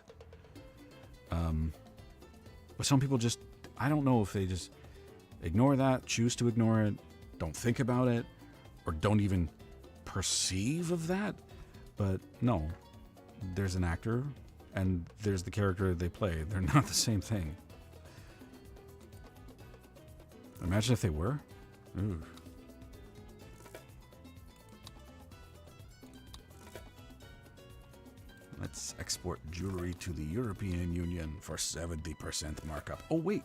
But some people just, I don't know if they just ignore that, choose to ignore it, don't think about it, or don't even perceive of that. But no, there's an actor and there's the character they play. They're not the same thing. Imagine if they were. Ooh. Let's export jewelry to the European Union for 70% markup. Oh, wait.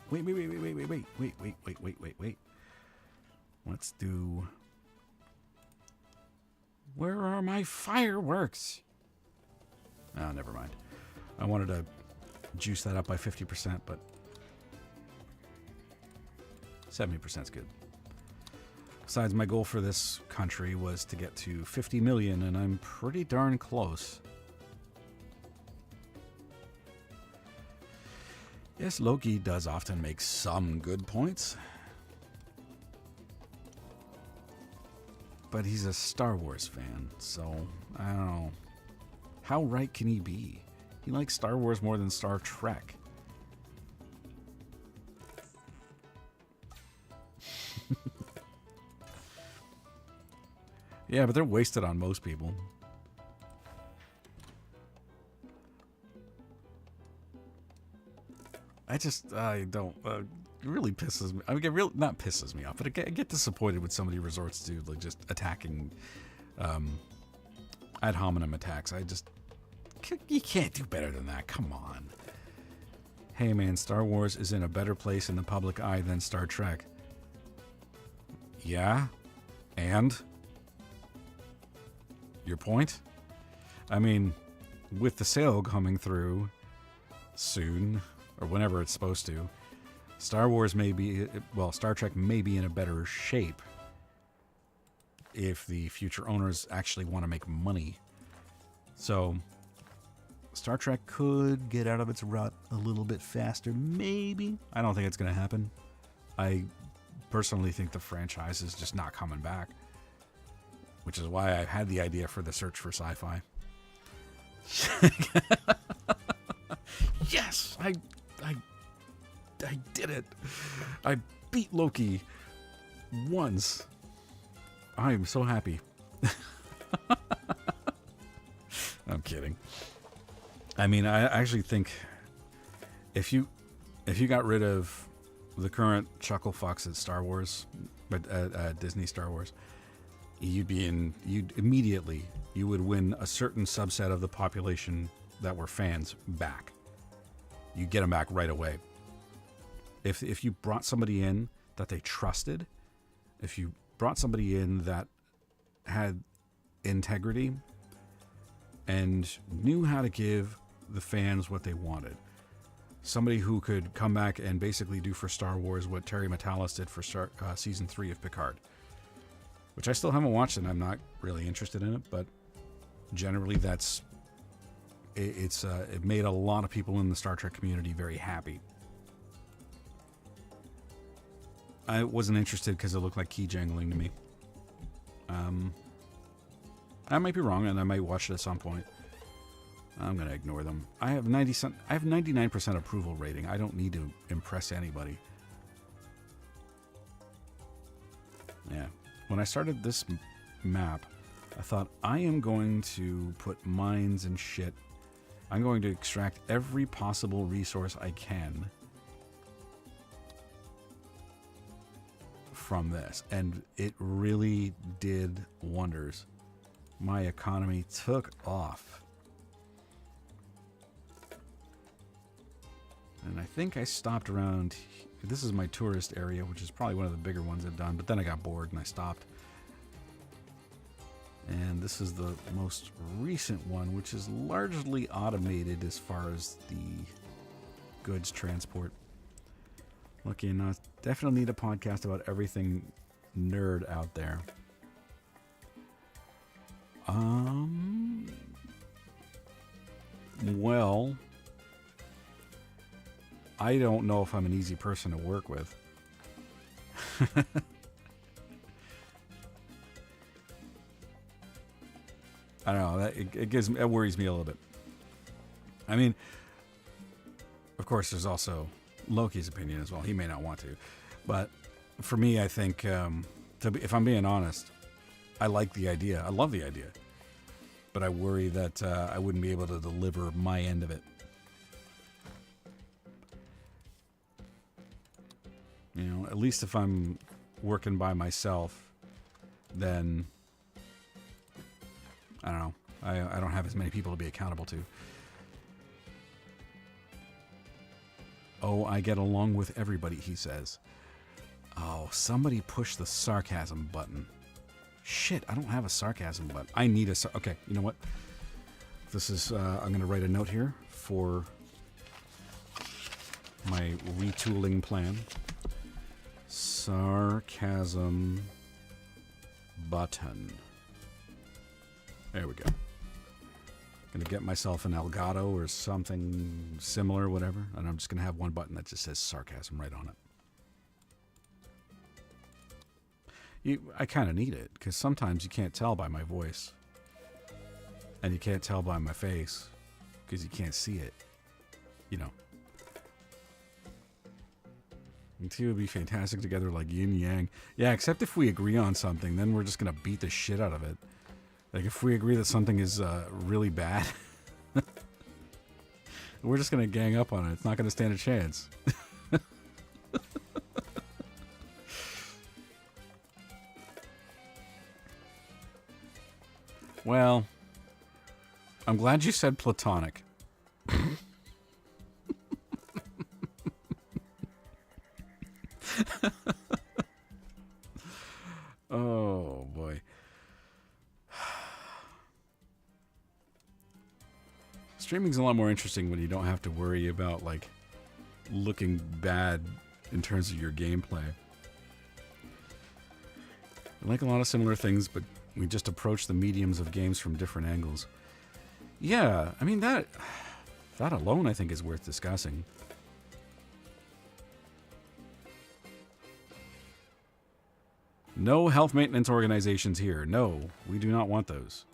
Let's do... Where are my fireworks? Oh, never mind. I wanted to juice that up by 50%, but 70% is good. Besides, my goal for this country was to get to 50 million, and I'm pretty darn close. Yes, Loki does often make some good points. But he's a Star Wars fan, so I don't know. How right can he be? He likes Star Wars more than Star Trek. Yeah, but they're wasted on most people. I don't. It really pisses me. I mean, not pisses me off, but I get disappointed when somebody resorts to like just attacking, ad hominem attacks. You can't do better than that. Come on. Hey man, Star Wars is in a better place in the public eye than Star Trek. Yeah, and your point? I mean, with the sale coming through soon, or whenever it's supposed to, Star Trek may be in a better shape if the future owners actually want to make money. So, Star Trek could get out of its rut a little bit faster, maybe. I don't think it's going to happen. I personally think the franchise is just not coming back, which is why I had the idea for the Search for Sci-Fi. Yes, I did it. I beat Loki once. I am so happy. I'm kidding. I mean, I actually think if you got rid of the current chuckle fucks at Star Wars, but Disney Star Wars, you would win a certain subset of the population that were fans back. You get them back right away. If you brought somebody in that they trusted, if you brought somebody in that had integrity and knew how to give the fans what they wanted. Somebody who could come back and basically do for Star Wars what Terry Matalas did for season 3 of Picard, which I still haven't watched and I'm not really interested in it, but generally it made a lot of people in the Star Trek community very happy. I wasn't interested because it looked like key jangling to me. I might be wrong, and I might watch it at some point. I'm gonna ignore them. I have 99% approval rating. I don't need to impress anybody. Yeah. When I started this map, I thought I am going to put mines and shit. I'm going to extract every possible resource I can from this, and it really did wonders. My economy took off, and I think I stopped around. This is my tourist area, which is probably one of the bigger ones I've done, but then I got bored and I stopped. And this is the most recent one, which is largely automated as far as the goods transport. Lucky enough, definitely need a podcast about everything nerd out there. Well, I don't know if I'm an easy person to work with. I don't know. It worries me a little bit. I mean, of course, there's also Loki's opinion as well. He may not want to, but for me, I think, if I'm being honest, I like the idea. I love the idea, but I worry that I wouldn't be able to deliver my end of it. You know, at least if I'm working by myself, then I don't know. I don't have as many people to be accountable to. Oh, I get along with everybody, he says. Oh, somebody push the sarcasm button. Shit, I don't have a sarcasm button. I need a... Okay, you know what? This is... I'm going to write a note here for my retooling plan. Sarcasm button. There we go. Gonna get myself an Elgato or something similar, whatever, and I'm just gonna have one button that just says sarcasm right on it. I kind of need it because sometimes you can't tell by my voice, and you can't tell by my face because you can't see it. You know. The two would be fantastic together, like yin yang. Yeah, except if we agree on something, then we're just gonna beat the shit out of it. Like, if we agree that something is really bad, we're just going to gang up on it. It's not going to stand a chance. Well, I'm glad you said platonic. Oh, boy. Streaming's a lot more interesting when you don't have to worry about, like, looking bad in terms of your gameplay. I like a lot of similar things, but we just approach the mediums of games from different angles. Yeah, I mean, that alone, I think, is worth discussing. No health maintenance organizations here. No, we do not want those.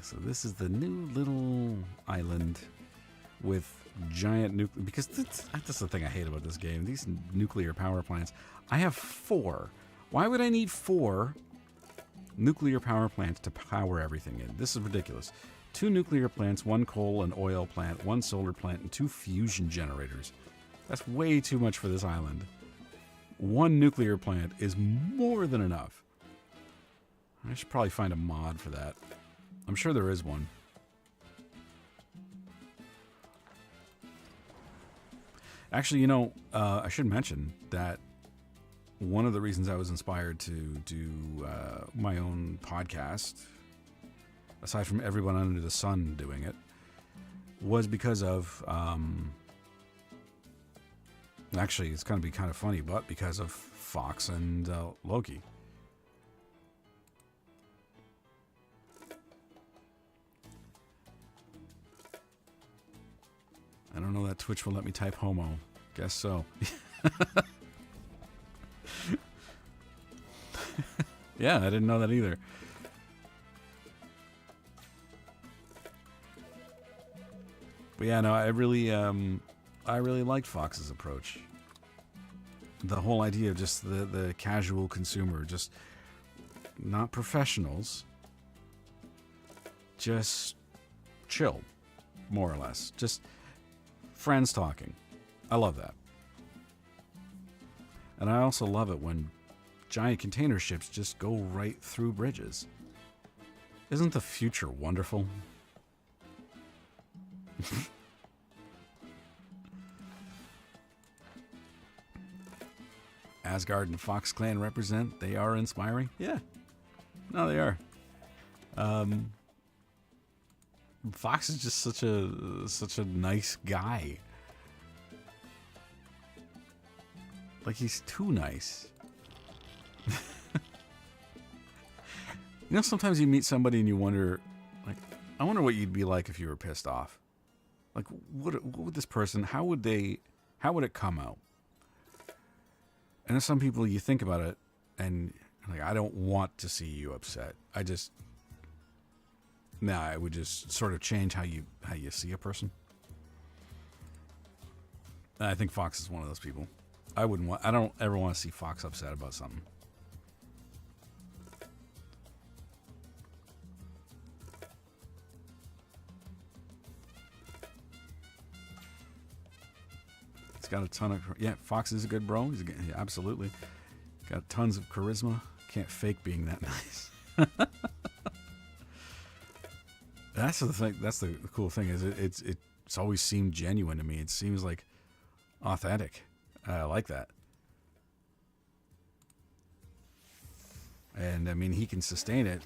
So this is the new little island with giant nuclear... Because that's the thing I hate about this game. These nuclear power plants. I have 4. Why would I need 4 nuclear power plants to power everything in? This is ridiculous. 2 nuclear plants, 1 coal and oil plant, 1 solar plant, and 2 fusion generators. That's way too much for this island. 1 nuclear plant is more than enough. I should probably find a mod for that. I'm sure there is one. Actually, I should mention that one of the reasons I was inspired to do my own podcast, aside from everyone under the sun doing it, was because of, actually, it's going to be kind of funny, but because of Fox and Loki. I don't know that Twitch will let me type homo. Guess so. Yeah, I didn't know that either. But yeah, no, I really liked Fox's approach. The whole idea of just the casual consumer, just not professionals, just chill, more or less. Just friends talking. I love that. And I also love it when giant container ships just go right through bridges. Isn't the future wonderful? Asgard and Fox Clan represent. They are inspiring. Yeah. No, they are. Fox is just such a nice guy. Like, he's too nice. Sometimes you meet somebody and you wonder, like, I wonder what you'd be like if you were pissed off. Like, what would this person, how would it come out? And there's some people, you think about it, and like, I don't want to see you upset. I would just sort of change how you see a person. And I think Fox is one of those people. I don't ever want to see Fox upset about something. He's got a ton of... Yeah, Fox is a good bro. Yeah, absolutely. Got tons of charisma. Can't fake being that nice. That's the thing. That's the cool thing, is it's always seemed genuine to me. It seems like authentic. I like that. And I mean, he can sustain it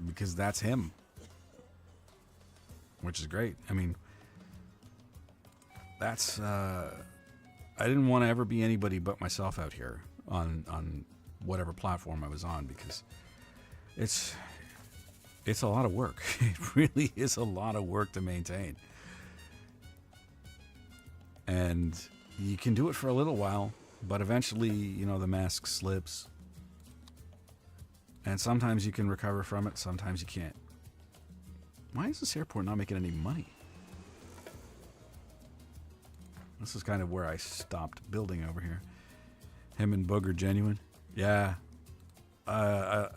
because that's him, which is great. I mean, that's I didn't want to ever be anybody but myself out here on whatever platform I was on, because it's a lot of work. It really is a lot of work to maintain. And you can do it for a little while, but eventually, the mask slips. And sometimes you can recover from it, sometimes you can't. Why is this airport not making any money? This is kind of where I stopped building over here. Him and Boog are genuine. Yeah. I've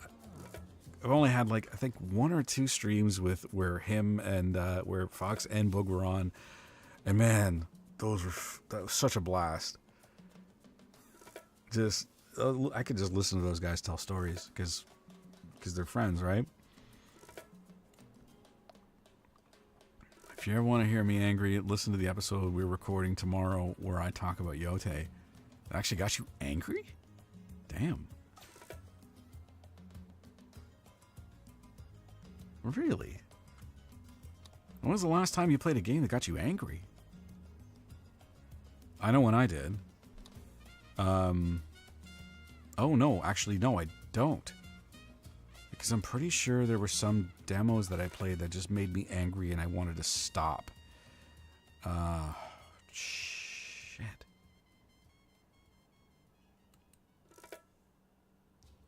only had I think 1 or 2 streams where him and where Fox and Boog were on, and man, that was such a blast. Just I could just listen to those guys tell stories because they're friends, right? If you ever want to hear me angry, listen to the episode we're recording tomorrow where I talk about Yote. It actually got you angry? Damn. Really? When was the last time you played a game that got you angry? I know when I did. Oh no, actually no, I don't. Because I'm pretty sure there were some demos that I played that just made me angry and I wanted to stop. Shit.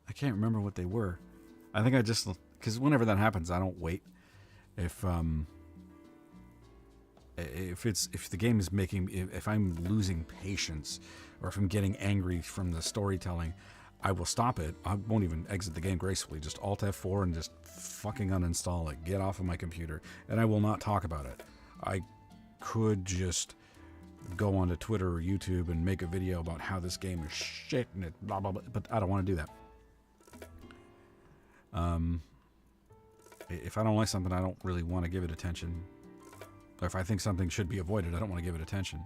I can't remember what they were. I think I just... Because whenever that happens, I don't wait. If the game is if I'm losing patience, or if I'm getting angry from the storytelling, I will stop it. I won't even exit the game gracefully. Just Alt F4 and just fucking uninstall it. Get off of my computer, and I will not talk about it. I could just go onto Twitter or YouTube and make a video about how this game is shit and it blah blah blah, but I don't want to do that. If I don't like something, I don't really want to give it attention. Or if I think something should be avoided, I don't want to give it attention.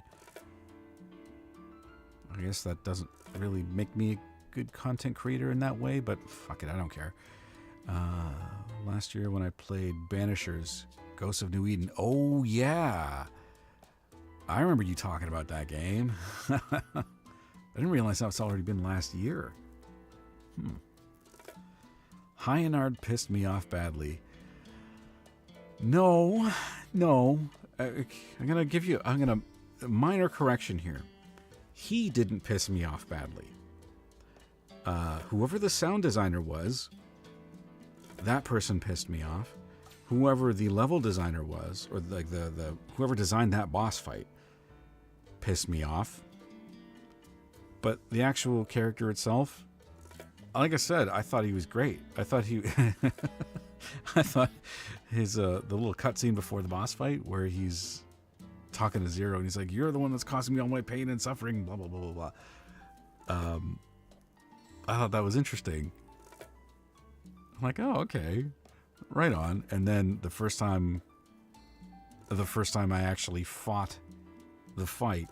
I guess that doesn't really make me a good content creator in that way, but fuck it, I don't care. Last year when I played Banishers, Ghosts of New Eden. Oh, yeah. I remember you talking about that game. I didn't realize that's already been last year. Hyanard pissed me off badly. No. I'm going to a minor correction here. He didn't piss me off badly. Whoever the sound designer was, that person pissed me off. Whoever the level designer was, or like the whoever designed that boss fight, pissed me off. But the actual character itself, like I said, I thought he was great. I thought his the little cutscene before the boss fight where he's talking to Zero and he's like, "You're the one that's causing me all my pain and suffering." Blah blah blah blah blah. I thought that was interesting. I'm like, oh, okay, right on. And then the first time I actually fought the fight,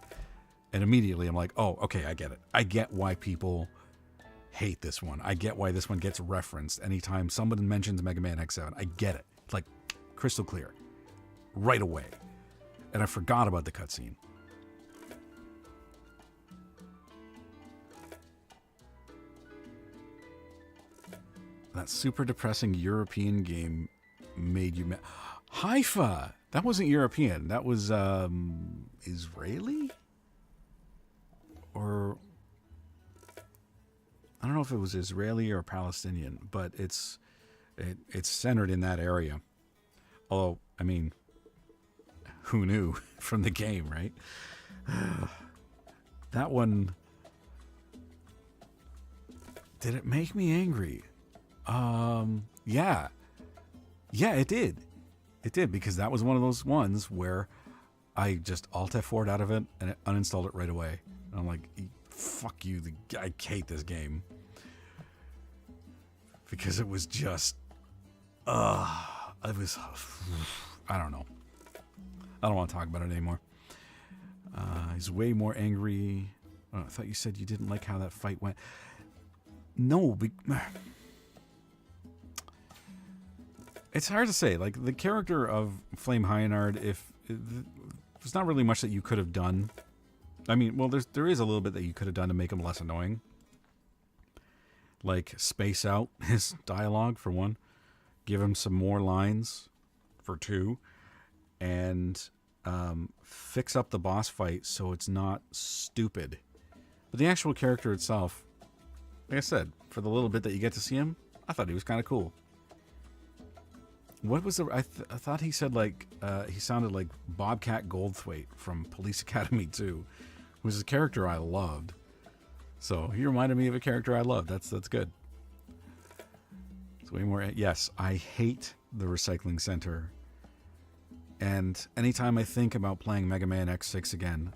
and immediately I'm like, oh, okay, I get it. I get why people hate this one. I get why this one gets referenced anytime someone mentions Mega Man X7. I get it. It's like crystal clear, right away. And I forgot about the cutscene. That super depressing European game made you mad. Haifa! That wasn't European. That was Israeli? Or I don't know if it was Israeli or Palestinian, but it's centered in that area. Although, I mean, who knew from the game, right? That one, did it make me angry? Yeah, it did. It did, because that was one of those ones where I just Alt F4'd out of it and it uninstalled it right away. And I'm like, fuck you, I hate this game. Because it was just, I don't know. I don't want to talk about it anymore. He's way more angry. Oh, I thought you said you didn't like how that fight went. No, it's hard to say. Like, the character of Flame Hyanard, there's not really much that you could have done. I mean, well, there is a little bit that you could have done to make him less annoying. Like, space out his dialogue, for one. Give him some more lines, for two. And fix up the boss fight so it's not stupid. But the actual character itself, like I said, for the little bit that you get to see him, I thought he was kind of cool. What was the... I thought he said, like... he sounded like Bobcat Goldthwait from Police Academy 2. Who was a character I loved. So, he reminded me of a character I loved. That's good. It's way more... Yes, I hate the recycling center. And anytime I think about playing Mega Man X6 again,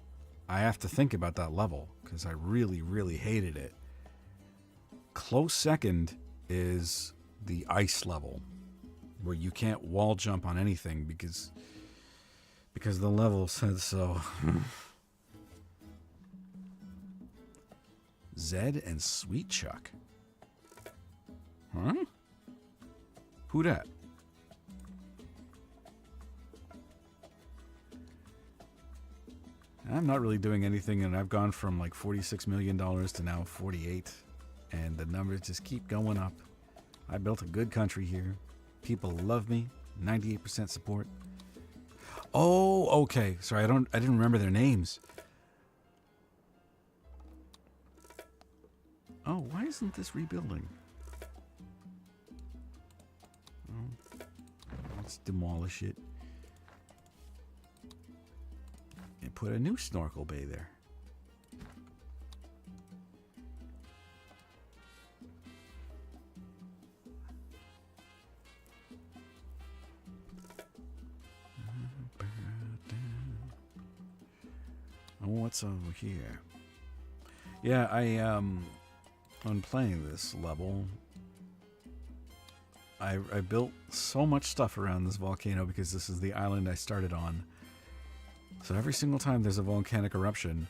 I have to think about that level. Because I really, really hated it. Close second is the ice level, where you can't wall jump on anything because the level said so. Zed and Sweet Chuck. Huh? Who dat? I'm not really doing anything, and I've gone from like $46 million to now 48, and the numbers just keep going up. I built a good country here. People love me. 98% support. Oh, okay. Sorry, I didn't remember their names. Oh, why isn't this rebuilding? Oh, let's demolish it. And put a new snorkel bay there. Oh, what's over here? Yeah, when playing this level, I built so much stuff around this volcano because this is the island I started on. So every single time there's a volcanic eruption,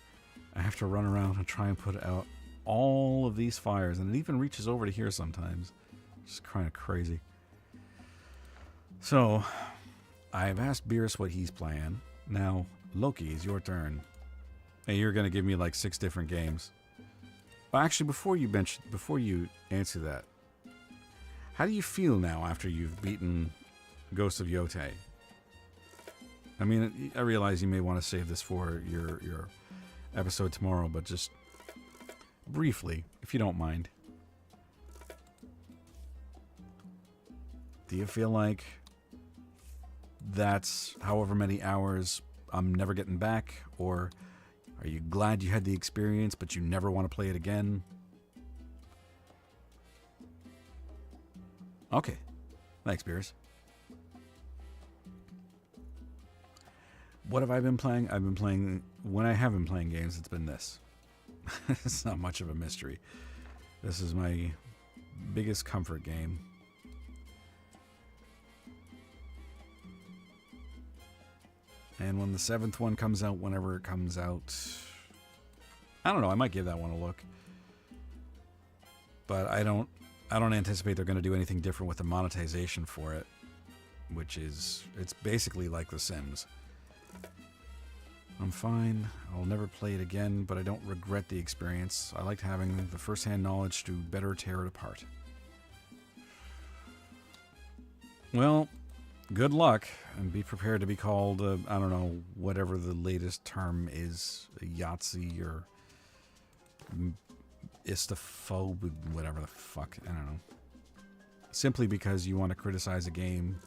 I have to run around and try and put out all of these fires, and it even reaches over to here sometimes. Just kind of crazy. So, I've asked Beerus what he's playing. Now, Loki, it's your turn. Hey, you're going to give me like 6 different games. Well, actually, before you answer that, how do you feel now after you've beaten Ghost of Yotei? I mean, I realize you may want to save this for your episode tomorrow, but just briefly, if you don't mind. Do you feel like that's however many hours I'm never getting back? Or are you glad you had the experience, but you never want to play it again? Okay. Thanks, Beers. What have I been playing? I've been playing... When I have been playing games, it's been this. It's not much of a mystery. This is my biggest comfort game. And when the 7th one comes out, whenever it comes out... I don't know, I might give that one a look. But I don't anticipate they're going to do anything different with the monetization for it. Which is... It's basically like The Sims. I'm fine. I'll never play it again, but I don't regret the experience. I liked having the first-hand knowledge to better tear it apart. Well, good luck, and be prepared to be called, I don't know, whatever the latest term is, a Yahtzee or istaphobe, whatever the fuck, I don't know. Simply because you want to criticize a game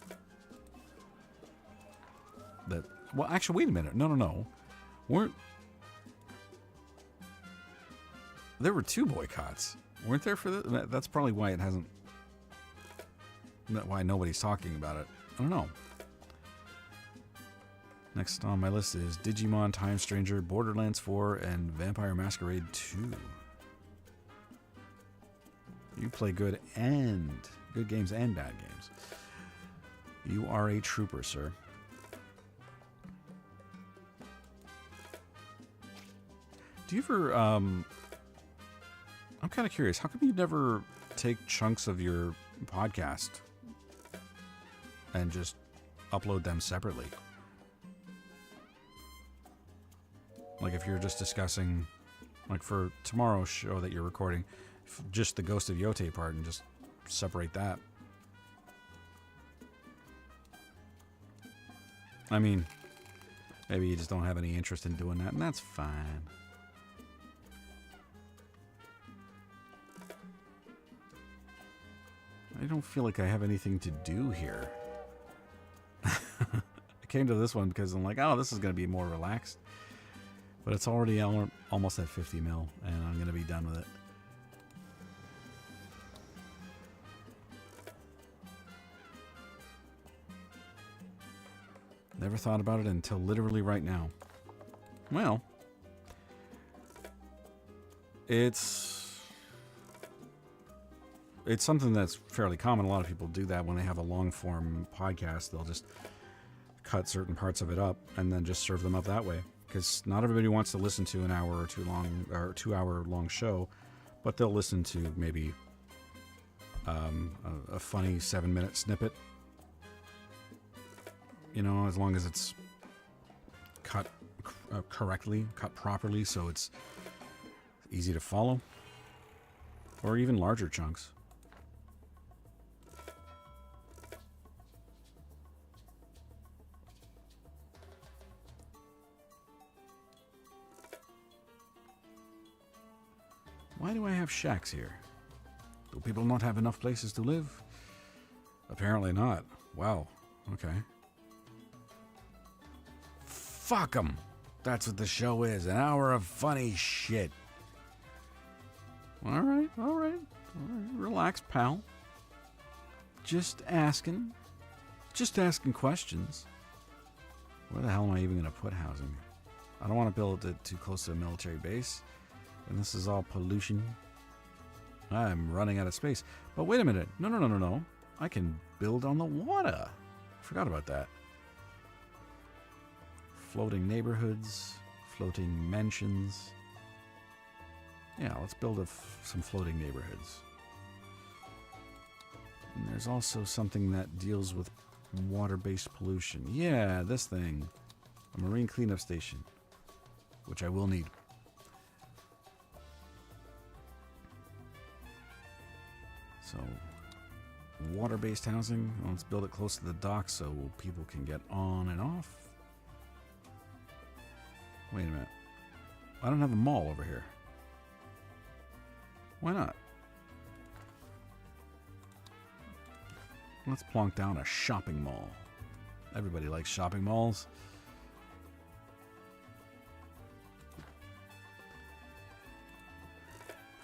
that... Well, actually, wait a minute. No. There were 2 boycotts. Weren't there for this? That's probably why it hasn't... Why nobody's talking about it. I don't know. Next on my list is Digimon Time Stranger, Borderlands 4, and Vampire Masquerade 2. You play good games and bad games. You are a trooper, sir. Do you ever, I'm kind of curious, how come you never take chunks of your podcast and just upload them separately? Like if you're just discussing, like for tomorrow's show that you're recording, just the Ghost of Yotei part and just separate that. I mean, maybe you just don't have any interest in doing that, and that's fine. I don't feel like I have anything to do here. I came to this one because I'm like, oh, this is going to be more relaxed. But it's already almost at 50 mil, and I'm going to be done with it. Never thought about it until literally right now. Well, it's something that's fairly common. A lot of people do that when they have a long-form podcast. They'll just cut certain parts of it up and then just serve them up that way. Because not everybody wants to listen to an hour or 2 hour long show, but they'll listen to maybe a funny 7-minute snippet. You know, as long as it's cut correctly, cut properly, so it's easy to follow. Or even larger chunks. Why do I have shacks here? Do people not have enough places to live? Apparently not. Wow. Okay. Fuck 'em. That's what the show is. An hour of funny shit. All right. Relax, pal. Just asking questions. Where the hell am I even going to put housing? I don't want to build it too close to a military base. And this is all pollution. I'm running out of space. But wait a minute. No. I can build on the water. I forgot about that. Floating neighborhoods. Floating mansions. Yeah, let's build some floating neighborhoods. And there's also something that deals with water-based pollution. Yeah, this thing. A marine cleanup station. Which I will need. So, water-based housing. Let's build it close to the dock so people can get on and off. Wait a minute. I don't have a mall over here. Why not? Let's plonk down a shopping mall. Everybody likes shopping malls.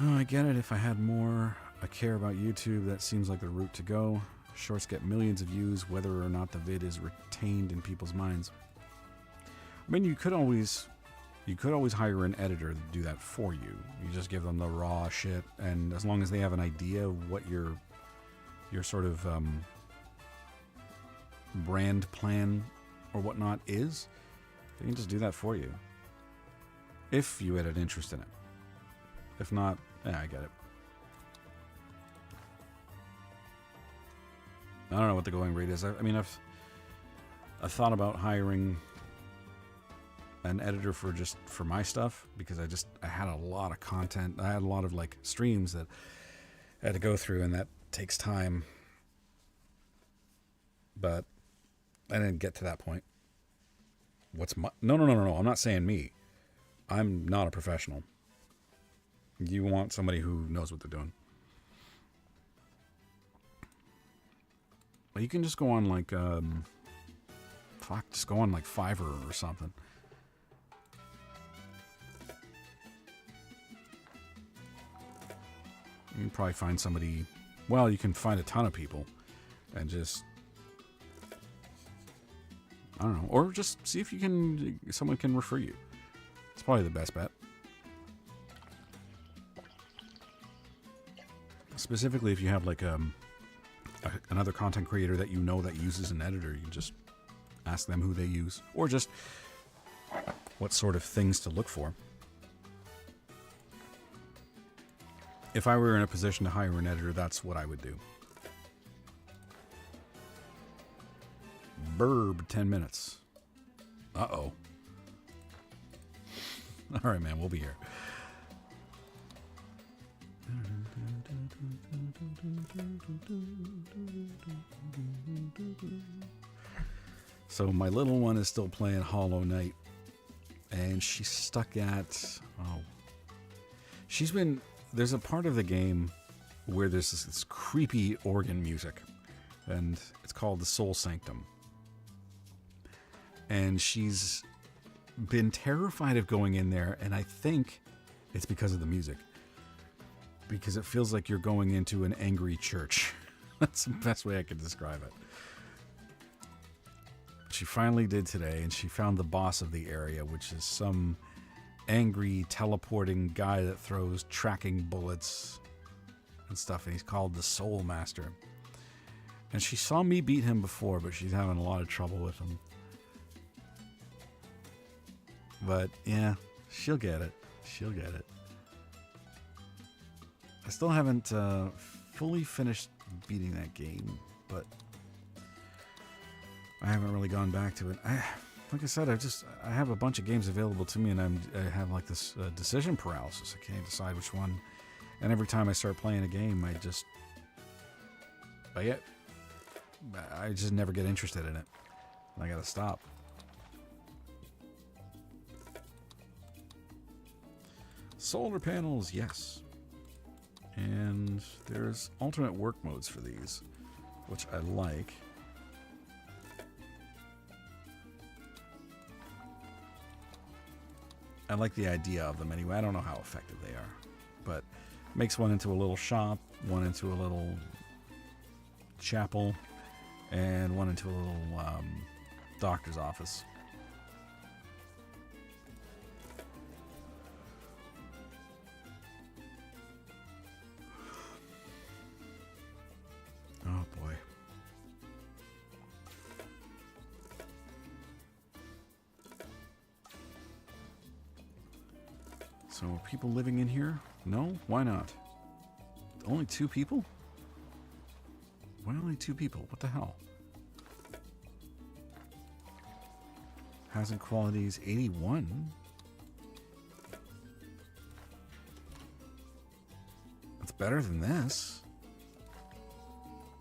Oh, I get it. If I had more I care about YouTube, that seems like the route to go. Shorts get millions of views whether or not the vid is retained in people's minds. I mean, you could always hire an editor to do that for you. You just give them the raw shit, and as long as they have an idea of what your sort of brand plan or whatnot is, they can just do that for you. If you had an interest in it. If not, yeah, I get it. I don't know what the going rate is. I mean, I've thought about hiring an editor for my stuff, because I had a lot of content. I had a lot of like streams that I had to go through, and that takes time. But I didn't get to that point. No. I'm not saying me. I'm not a professional. You want somebody who knows what they're doing. Well, you can just go on like just go on like Fiverr or something. You can probably find somebody. Well, you can find a ton of people and just, I don't know, or just see if someone can refer you. It's probably the best bet. Specifically, if you have like another content creator that you know that uses an editor, you can just ask them who they use, or just what sort of things to look for. If I were in a position to hire an editor, that's what I would do. Burb, 10 minutes. Uh-oh. All right, man, we'll be here. So my little one is still playing Hollow Knight, and she's stuck at, there's a part of the game where there's this creepy organ music, and it's called the Soul Sanctum. And she's been terrified of going in there, and I think it's because of the music. Because it feels like you're going into an angry church. That's the best way I could describe it. She finally did today, and she found the boss of the area, which is some angry teleporting guy that throws tracking bullets and stuff, and he's called the Soul Master. And she saw me beat him before, but she's having a lot of trouble with him. But yeah, she'll get it. She'll get it. I still haven't fully finished beating that game, but I haven't really gone back to it. Like I said, I have a bunch of games available to me, and I have like this decision paralysis. I can't decide which one. And every time I start playing a game, I just never get interested in it. I gotta stop. Solar panels, yes. And there's alternate work modes for these, which I like. I like the idea of them anyway. I don't know how effective they are, but makes one into a little shop, one into a little chapel, and one into a little doctor's office. Oh boy. So are people living in here? No? Why not? Only 2 people? Why only 2 people? What the hell? Housing quality is 81. That's better than this.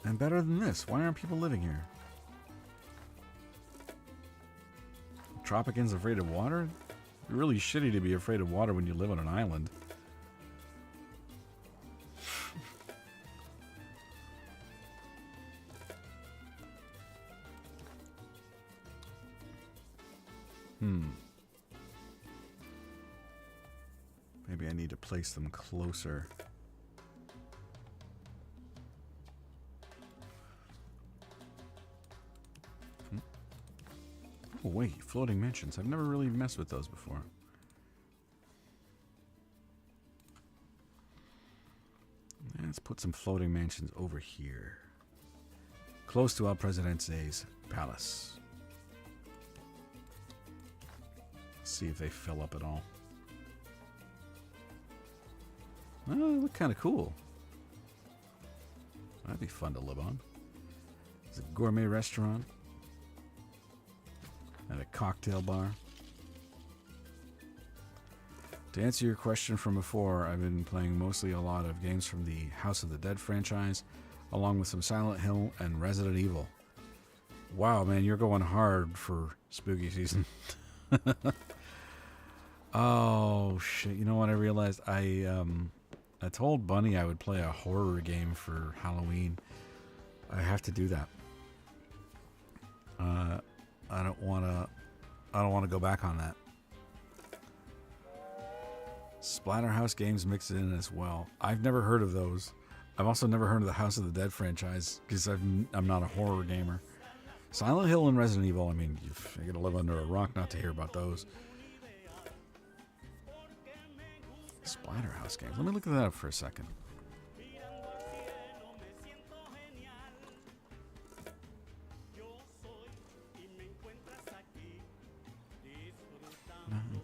And better than this. Why aren't people living here? Tropicans afraid of water? It's really shitty to be afraid of water when you live on an island. Maybe I need to place them closer. Oh wait, floating mansions. I've never really messed with those before. Let's put some floating mansions over here. Close to El Presidente's palace. See if they fill up at all. Oh, they look kind of cool. That'd be fun to live on. There's a gourmet restaurant. And a cocktail bar. To answer your question from before, I've been playing mostly a lot of games from the House of the Dead franchise, along with some Silent Hill and Resident Evil. Wow, man, you're going hard for spooky season. Oh, shit. You know what I realized? I told Bunny I would play a horror game for Halloween. I have to do that. I don't want to go back on that. Splatterhouse games mixed in as well. I've never heard of those. I've also never heard of the House of the Dead franchise because I'm not a horror gamer. Silent Hill and Resident Evil, I mean, you gotta live under a rock not to hear about those. Splatterhouse games. Let me look at that up for a second.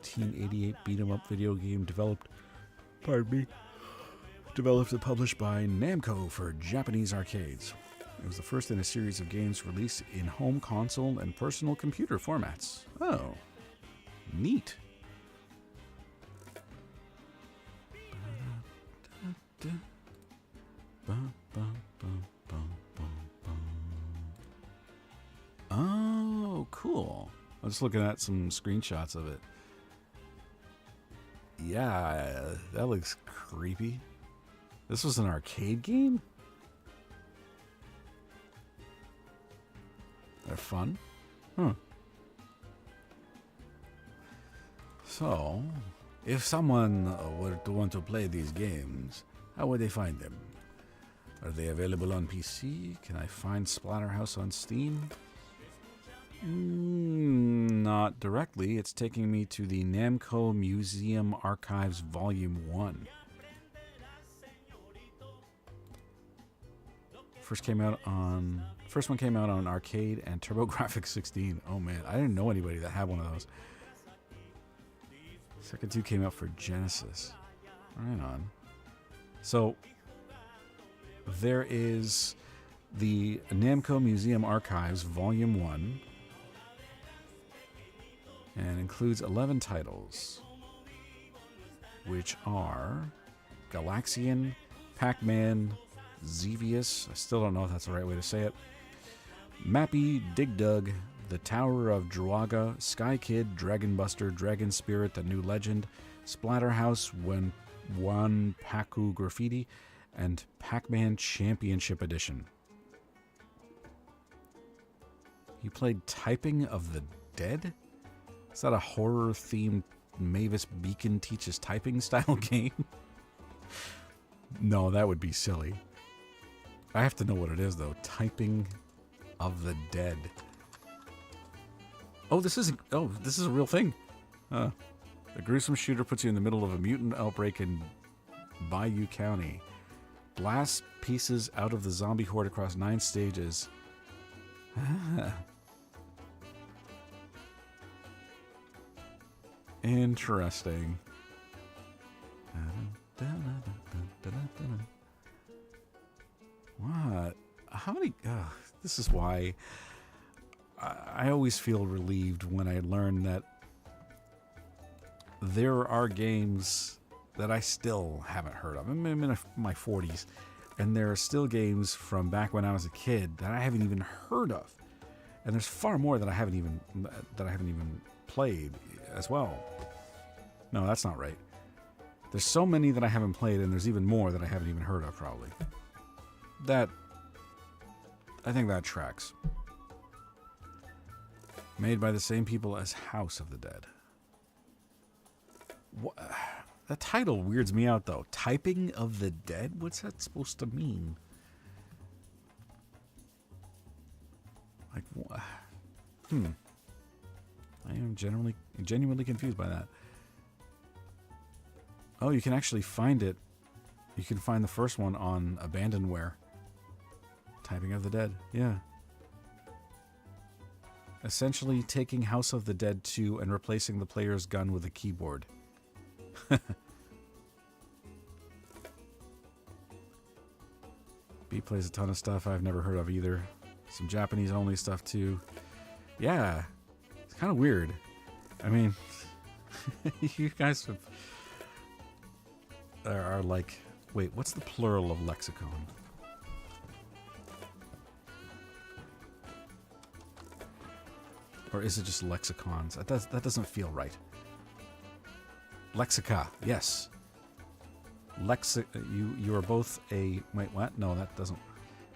...1988 beat-em-up video game developed and published by Namco for Japanese arcades. It was the first in a series of games released in home console and personal computer formats. Oh, neat. Oh, cool. I was looking at some screenshots of it. Yeah, that looks creepy. This was an arcade game? They're fun. Huh. So, if someone were to want to play these games, how would they find them? Are they available on PC? Can I find Splatterhouse on Steam? Not directly. It's taking me to the Namco Museum Archives Volume 1. First one came out on arcade and TurboGrafx 16. Oh man, I didn't know anybody that had one of those. Second two came out for Genesis. Right on. So there is the Namco Museum Archives Volume 1 and includes 11 titles, which are Galaxian, Pac-Man, Xevious, I still don't know if that's the right way to say it, Mappy, Dig Dug, The Tower of Druaga, Sky Kid, Dragon Buster, Dragon Spirit, The New Legend, Splatterhouse, One Paku Graffiti, and Pac-Man Championship Edition. You played Typing of the Dead? Is that a horror-themed Mavis Beacon teaches typing style game? No, that would be silly. I have to know what it is, though. Typing of the Dead. Oh, this is a real thing. A gruesome shooter puts you in the middle of a mutant outbreak in Bayou County. Blast pieces out of the zombie horde across 9 stages. Interesting. this is why I always feel relieved when I learn that there are games that I still haven't heard of. I'm in my 40s, and there are still games from back when I was a kid that I haven't even heard of, and there's far more that I haven't even played as well. No, that's not right. There's so many that I haven't played, and there's even more that I haven't even heard of, probably. I think that tracks. Made by the same people as House of the Dead. What? That title weirds me out, though. Typing of the Dead? What's that supposed to mean? Like, what? I am genuinely confused by that. Oh, you can actually find it. You can find the first one on Abandonware. Typing of the Dead, yeah. Essentially taking House of the Dead 2 and replacing the player's gun with a keyboard. B plays a ton of stuff I've never heard of either. Some Japanese-only stuff, too. Yeah, it's kind of weird. I mean, you guys are like... Wait, what's the plural of lexicon? Or is it just lexicons? That doesn't feel right. Lexica, yes. You are both a... Wait, what? No, that doesn't...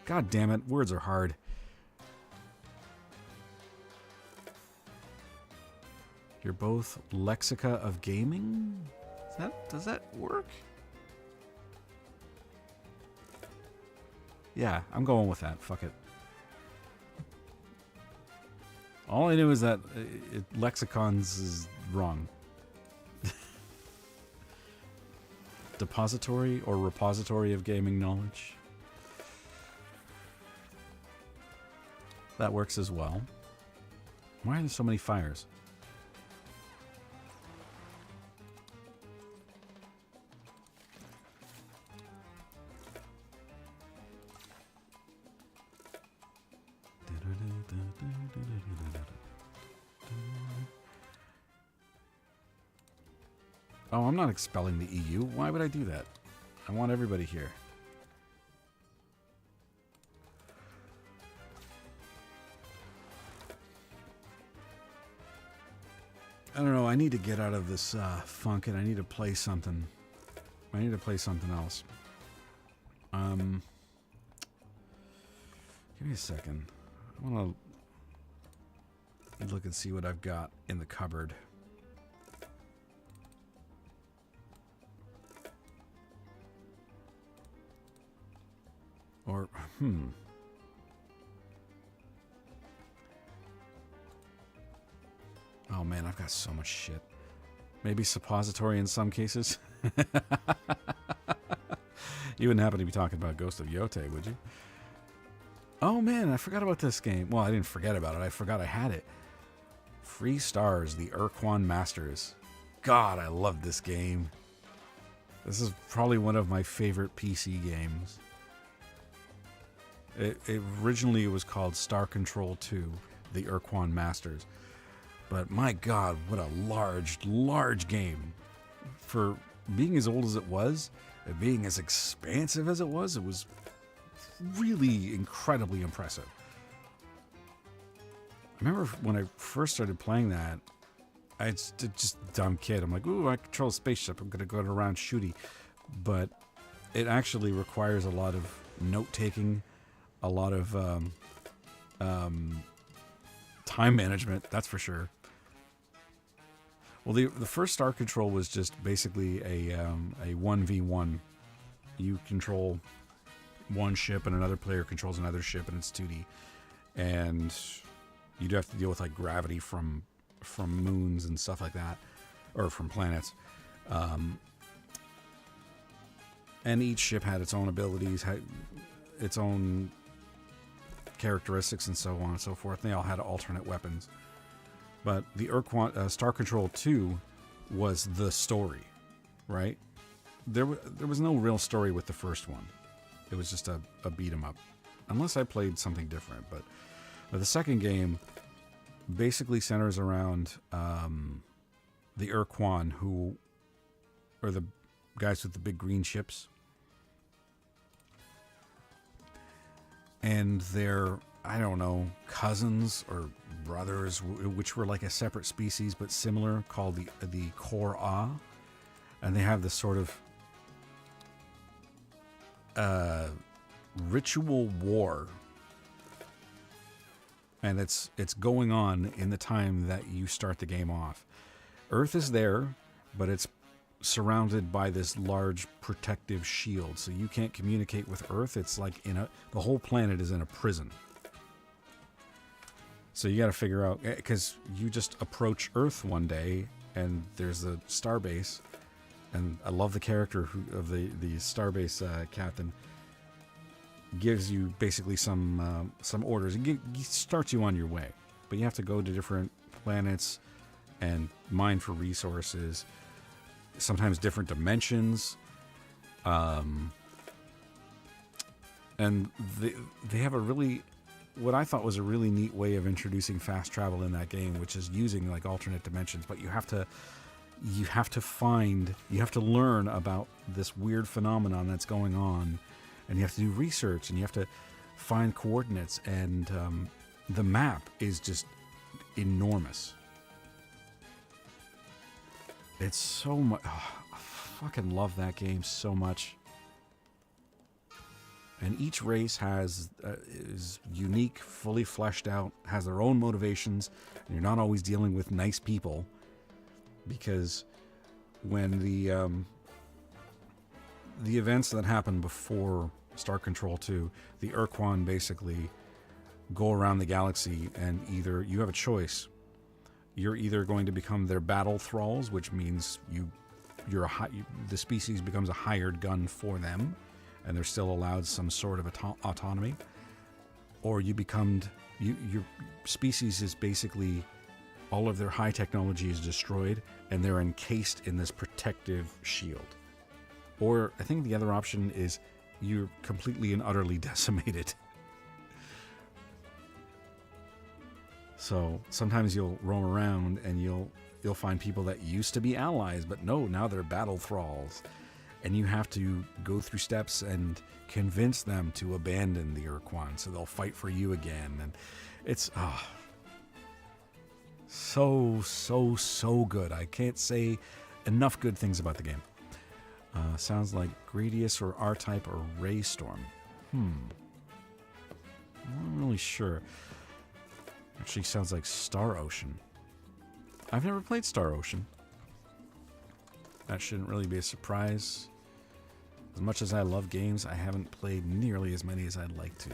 God damn it, words are hard. You're both lexica of gaming? Does that work? Yeah, I'm going with that. Fuck it. All I knew is that lexicons is wrong. Depository or repository of gaming knowledge. That works as well. Why are there so many fires? Oh, I'm not expelling the EU. Why would I do that? I want everybody here. I don't know. I need to get out of this funk, and I need to play something. I need to play something else. Give me a second. I want to look and see what I've got in the cupboard. Or, Oh man, I've got so much shit. Maybe suppository in some cases. You wouldn't happen to be talking about Ghost of Yote, would you? Oh man, I forgot about this game. Well, I didn't forget about it. I forgot I had it. Free Stars, the Urquan Masters. God, I love this game. This is probably one of my favorite PC games. It originally was called Star Control 2, the Urquan Masters. But my God, what a large game. For being as old as it was, and being as expansive as it was really incredibly impressive. I remember when I first started playing that, I just a dumb kid. I'm like, ooh, I control a spaceship. I'm going to go around shooty. But it actually requires a lot of note-taking, a lot of time management, that's for sure. Well, the first Star Control was just basically a 1v1. You control one ship and another player controls another ship, and it's 2D. And you do have to deal with like gravity from moons and stuff like that, or from planets. And each ship had its own abilities, had its own characteristics, and so on and so forth. They all had alternate weapons. But the Star Control 2 was the story, right? There was no real story with the first one. It was just a beat 'em up. unless I played something different. But the second game basically centers around the Urquan, who are the guys with the big green ships. And they're, I don't know, cousins or brothers, which were like a separate species but similar, called the Kor-A. And they have this sort of ritual war. And it's going on in the time that you start the game off. Earth is there, but it's surrounded by this large protective shield, so you can't communicate with Earth. It's like the whole planet is in a prison. So you got to figure out, because you just approach Earth one day and there's a starbase, and I love the character of the starbase captain. Gives you basically some orders. He starts you on your way, but you have to go to different planets and mine for resources. Sometimes different dimensions, and they have a really, what I thought was a really neat way of introducing fast travel in that game, which is using like alternate dimensions. But you have to learn about this weird phenomenon that's going on, and you have to do research, and you have to find coordinates, and the map is just enormous. It's so much. Oh, I fucking love that game so much. And each race is unique, fully fleshed out, has their own motivations, and you're not always dealing with nice people, because when the events that happen before Star Control 2, the Urquan basically go around the galaxy, and either you have a choice. You're either going to become their battle thralls, which means the species becomes a hired gun for them, and they're still allowed some sort of autonomy, or your species is basically, all of their high technology is destroyed, and they're encased in this protective shield. Or I think the other option is you're completely and utterly decimated. So sometimes you'll roam around and you'll find people that used to be allies, but no, now they're battle thralls. And you have to go through steps and convince them to abandon the Urquan, so they'll fight for you again. And it's so good. I can't say enough good things about the game. Sounds like Gradius or R-Type or Raystorm. I'm not really sure. Actually sounds like Star Ocean. I've never played Star Ocean. That shouldn't really be a surprise. As much as I love games, I haven't played nearly as many as I'd like to.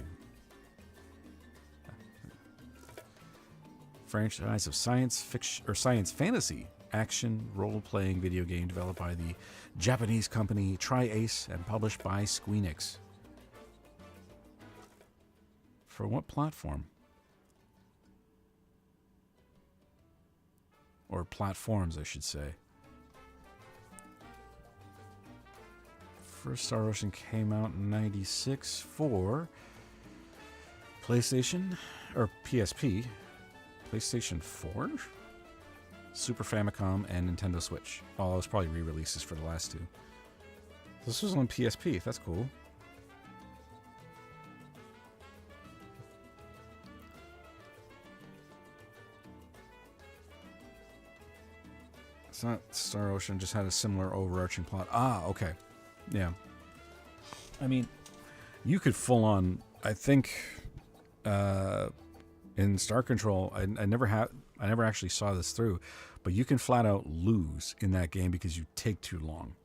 Franchise of science fiction or science fantasy action role-playing video game developed by the Japanese company Tri-Ace and published by Squeenix. For what platform? Or platforms, I should say. First Star Ocean came out in '96 for PlayStation or PSP, PlayStation 4, Super Famicom, and Nintendo Switch. Oh, it was probably re-releases for the last two. This was on PSP. That's cool. It's not Star Ocean, just had a similar overarching plot. Ah, okay. Yeah. I mean, you could full on, I think, in Star Control, I never actually saw this through, but you can flat out lose in that game because you take too long.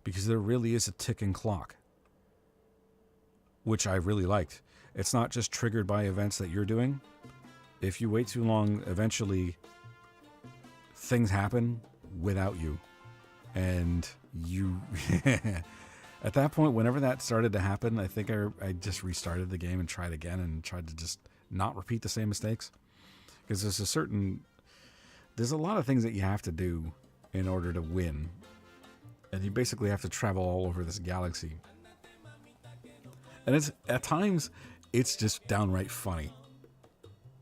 Because there really is a ticking clock. Which I really liked. It's not just triggered by events that you're doing. If you wait too long, eventually things happen without you. And you... At that point, whenever that started to happen, I think I just restarted the game and tried again and tried to just not repeat the same mistakes. Because there's a lot of things that you have to do in order to win. And you basically have to travel all over this galaxy. And at times, it's just downright funny.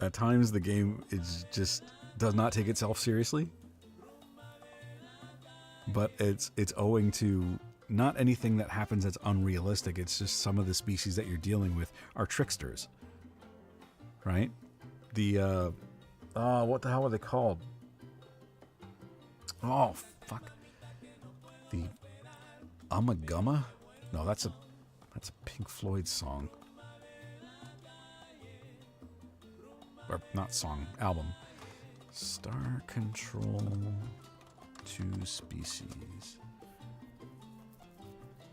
At times, the game just does not take itself seriously, but it's owing to not anything that happens that's unrealistic. It's just some of the species that you're dealing with are tricksters, right? The what the hell are they called? Oh fuck, the Umagumma? No, that's a Pink Floyd song. Or not song, album. Star Control 2 species.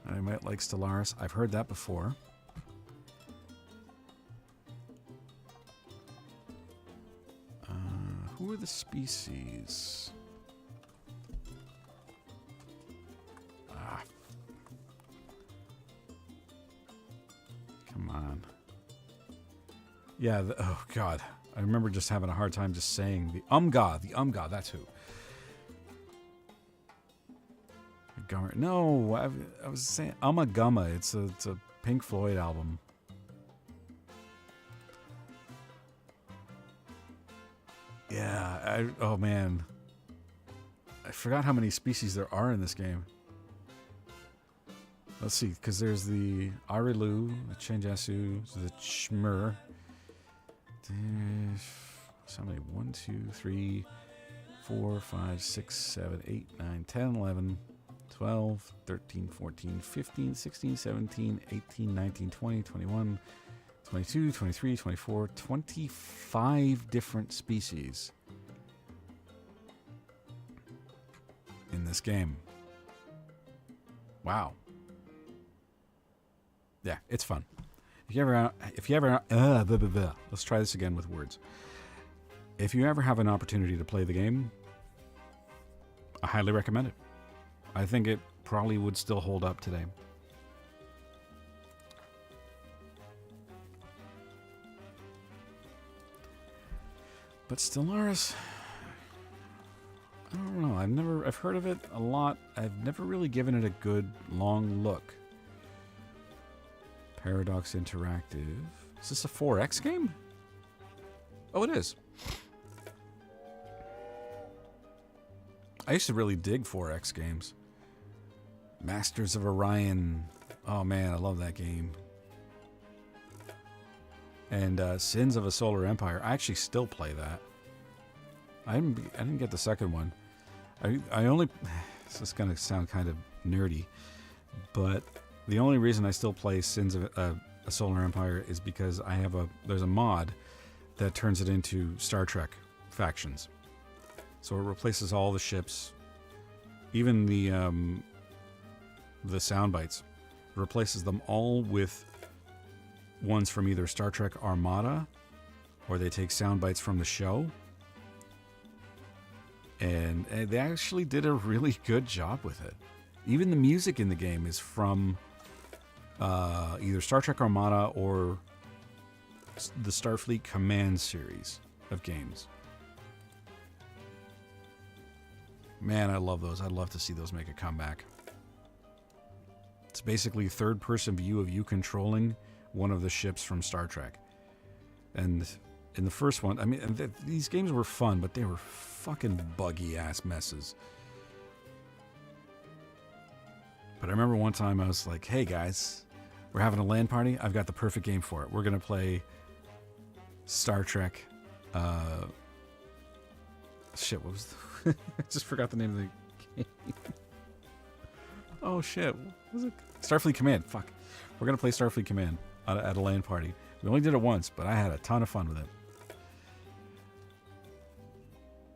I might like Stellaris. I've heard that before. Who are the species? Come on. Yeah, oh god. I remember just having a hard time just saying the Umga, that's who. No, I was saying Umagumma. It's a Pink Floyd album. Yeah, oh man. I forgot how many species there are in this game. Let's see, because there's the Arilu, the Chenjasu, the Chmur. So many? 1, 2, 3, 4, 5, 6, 7, 8, 9, 10, 11, 12, 13, 14, 15, 16, 17, 18, 19, 20, 21, 22, 23, 24, 25 different species in this game. Wow. Yeah, it's fun. If you ever, let's try this again with words. If you ever have an opportunity to play the game, I highly recommend it. I think it probably would still hold up today. But Stellaris, I don't know. I've heard of it a lot. I've never really given it a good long look. Paradox Interactive. Is this a 4X game? Oh, it is. I used to really dig 4X games. Masters of Orion. Oh man, I love that game. And Sins of a Solar Empire. I actually still play that. I didn't get the second one. I only. This is gonna sound kind of nerdy, but the only reason I still play Sins of a Solar Empire is because there's a mod that turns it into Star Trek factions. So it replaces all the ships, even the sound bites. It replaces them all with ones from either Star Trek Armada, or they take sound bites from the show. And they actually did a really good job with it. Even the music in the game is from either Star Trek Armada or the Starfleet Command series of games. Man, I love those. I'd love to see those make a comeback. It's basically third-person view of you controlling one of the ships from Star Trek. And in the first one, I mean, these games were fun, but they were fucking buggy-ass messes. But I remember one time I was like, hey guys, we're having a LAN party. I've got the perfect game for it. We're going to play Star Trek. Shit, what was I just forgot the name of the game. Oh shit, what was it? Starfleet Command. Fuck. We're going to play Starfleet Command at a LAN party. We only did it once, but I had a ton of fun with it.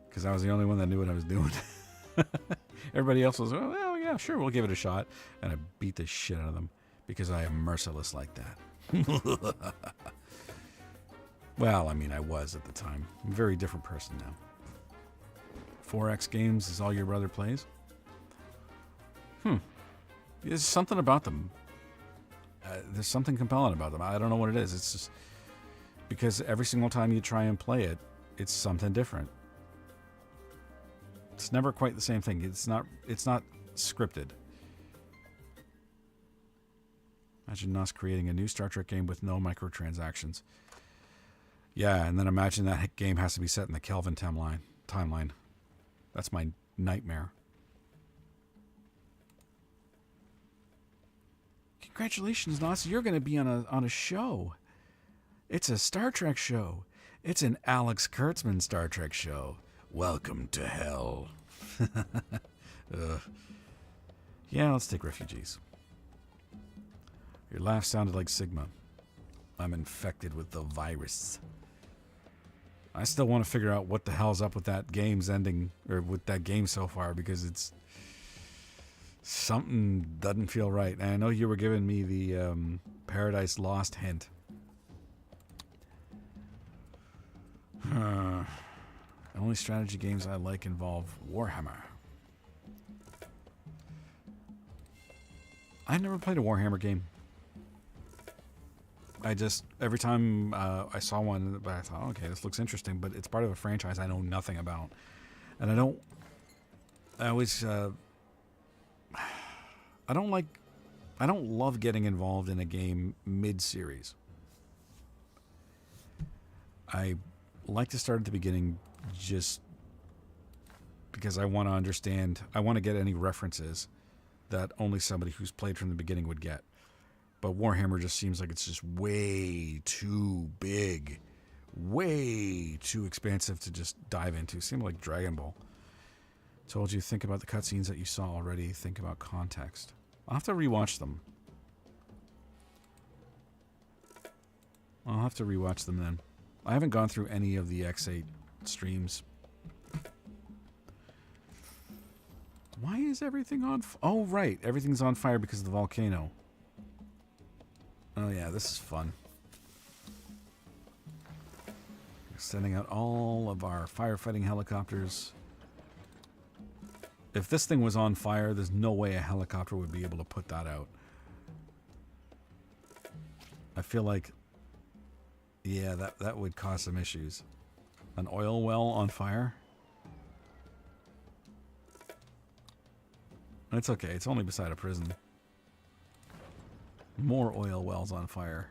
Because I was the only one that knew what I was doing. Everybody else was, oh, well, yeah, sure, we'll give it a shot. And I beat the shit out of them because I am merciless like that. Well, I mean, I was at the time. I'm a very different person now. 4X games is all your brother plays? There's something about them. There's something compelling about them. I don't know what it is. It's just because every single time you try and play it, it's something different. It's never quite the same thing. It's not scripted. Imagine us creating a new Star Trek game with no microtransactions. Yeah, and then imagine that game has to be set in the Kelvin timeline. That's my nightmare. Congratulations, Nas. You're going to be on a show. It's a Star Trek show. It's an Alex Kurtzman Star Trek show. Welcome to hell. Yeah, let's take refugees. Your laugh sounded like Sigma. I'm infected with the virus. I still want to figure out what the hell's up with that game's ending, or with that game so far, because it's something doesn't feel right. And I know you were giving me the Paradise Lost hint. The only strategy games I like involve Warhammer. I never played a Warhammer game. I just, every time I saw one, I thought, okay, this looks interesting, but it's part of a franchise I know nothing about. And I don't love getting involved in a game mid-series. I like to start at the beginning just because I want to understand, I want to get any references that only somebody who's played from the beginning would get. But Warhammer just seems like it's just way too big, way too expansive to just dive into. Seemed like Dragon Ball. Told you, think about the cutscenes that you saw already. Think about context. I'll have to rewatch them. I'll have to rewatch them then. I haven't gone through any of the X8 streams. Why is everything on oh, right. Everything's on fire because of the volcano. Oh, yeah, this is fun. We're sending out all of our firefighting helicopters. If this thing was on fire, there's no way a helicopter would be able to put that out. I feel like, yeah, that would cause some issues. An oil well on fire? It's okay. It's only beside a prison. More oil wells on fire.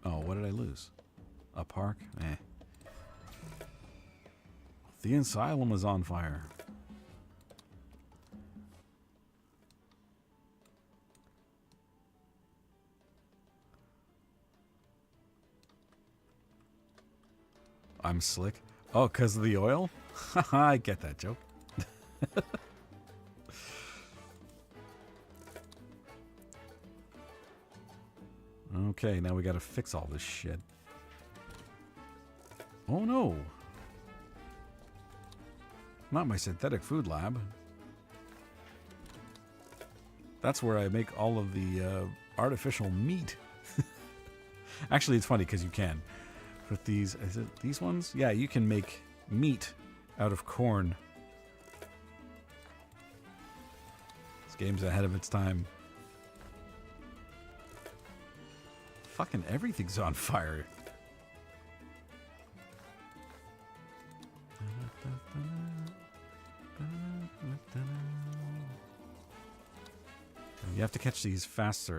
Oh, what did I lose? A park? Eh. The asylum is on fire. I'm slick. Oh, because of the oil? I get that joke. Okay, now we gotta fix all this shit. Oh no! Not my synthetic food lab. That's where I make all of the artificial meat. Actually, it's funny because you can. With these, is it these ones? Yeah, you can make meat out of corn. This game's ahead of its time. Fucking everything's on fire. You have to catch these fast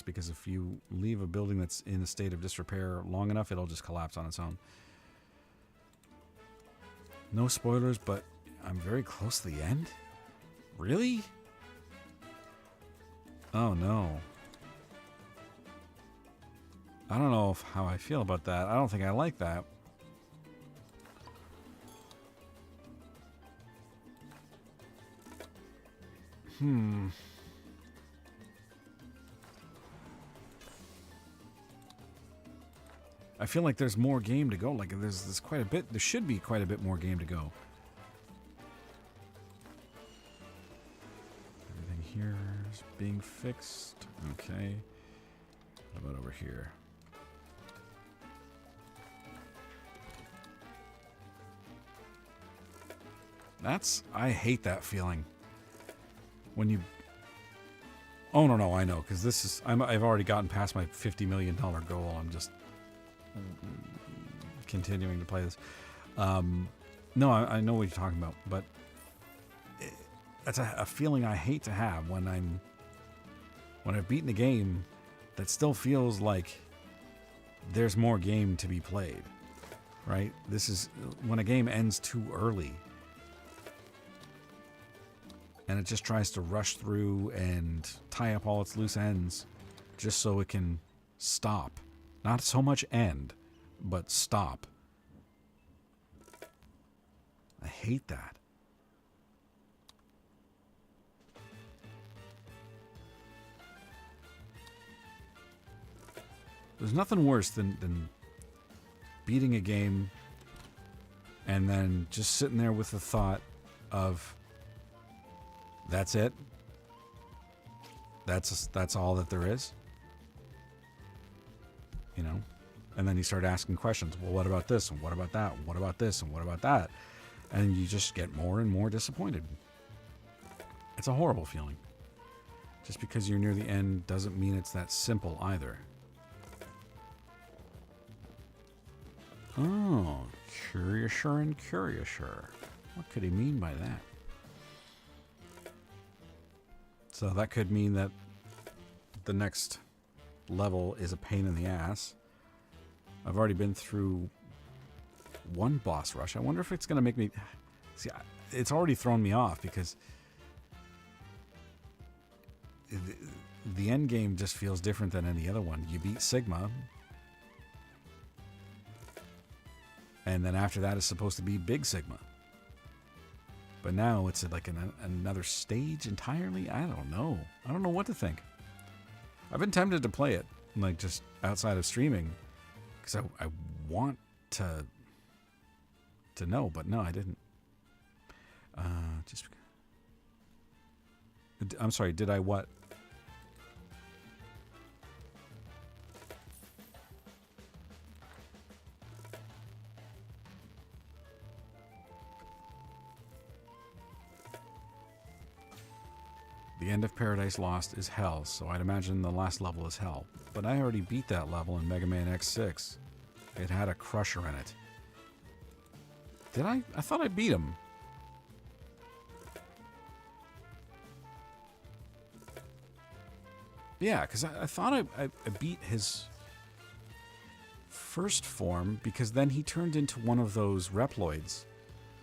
because if you leave a building that's in a state of disrepair long enough, it'll just collapse on its own. No spoilers, but I'm very close to the end? Really? Oh no. I don't know how I feel about that. I don't think I like that. I feel like there's more game to go. Like there's quite a bit. There should be quite a bit more game to go. Everything here is being fixed. Okay. What about over here? I hate that feeling. When you... Oh, no, I know. Because this is... I've already gotten past my $50 million goal. I'm just... continuing to play this. No, I know what you're talking about, but that's a feeling I hate to have when I've beaten a game that still feels like there's more game to be played, right? This is when a game ends too early and it just tries to rush through and tie up all its loose ends just so it can stop. Not so much end, but stop. I hate that. There's nothing worse than beating a game and then just sitting there with the thought of, that's it? That's all that there is? You know? And then you start asking questions. Well, what about this? And what about that? And what about this? And what about that? And you just get more and more disappointed. It's a horrible feeling. Just because you're near the end doesn't mean it's that simple either. Oh, curiouser and curiouser. What could he mean by that? So that could mean that the next level is a pain in the ass. I've already been through one boss rush. I wonder if it's going to make me... See, it's already thrown me off because the end game just feels different than any other one. You beat Sigma, and then after that is supposed to be Big Sigma. But now it's like another stage entirely? I don't know. I don't know what to think. I've been tempted to play it, like just outside of streaming, because I want to know, but no, I didn't. I'm sorry, did I what? The end of Paradise Lost is hell, so I'd imagine the last level is hell. But I already beat that level in Mega Man X6. It had a crusher in it. Did I? I thought I beat him. Yeah, because I thought I beat his first form, because then he turned into one of those Reploids,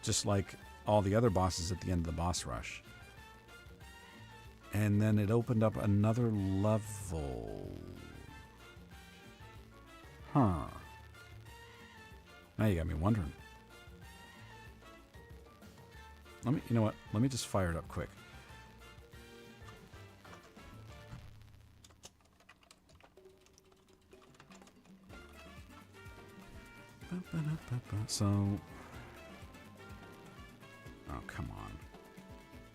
just like all the other bosses at the end of the boss rush. And then it opened up another level. Huh. Now you got me wondering. You know what? Let me just fire it up quick. So, oh, come on.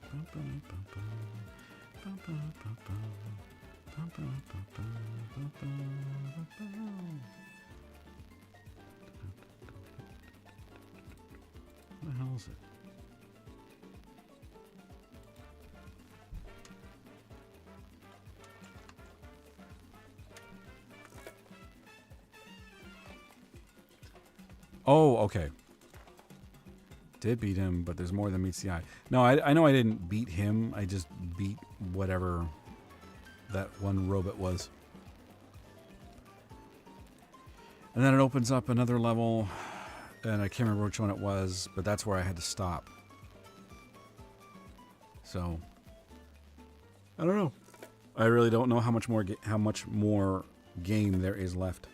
What the hell is it? Oh, okay. Did beat him, but there's more than meets the eye. No, I know I didn't beat him. I just beat whatever that one robot was. And then it opens up another level, and I can't remember which one it was, but that's where I had to stop. So, I don't know. I really don't know how much more game there is left.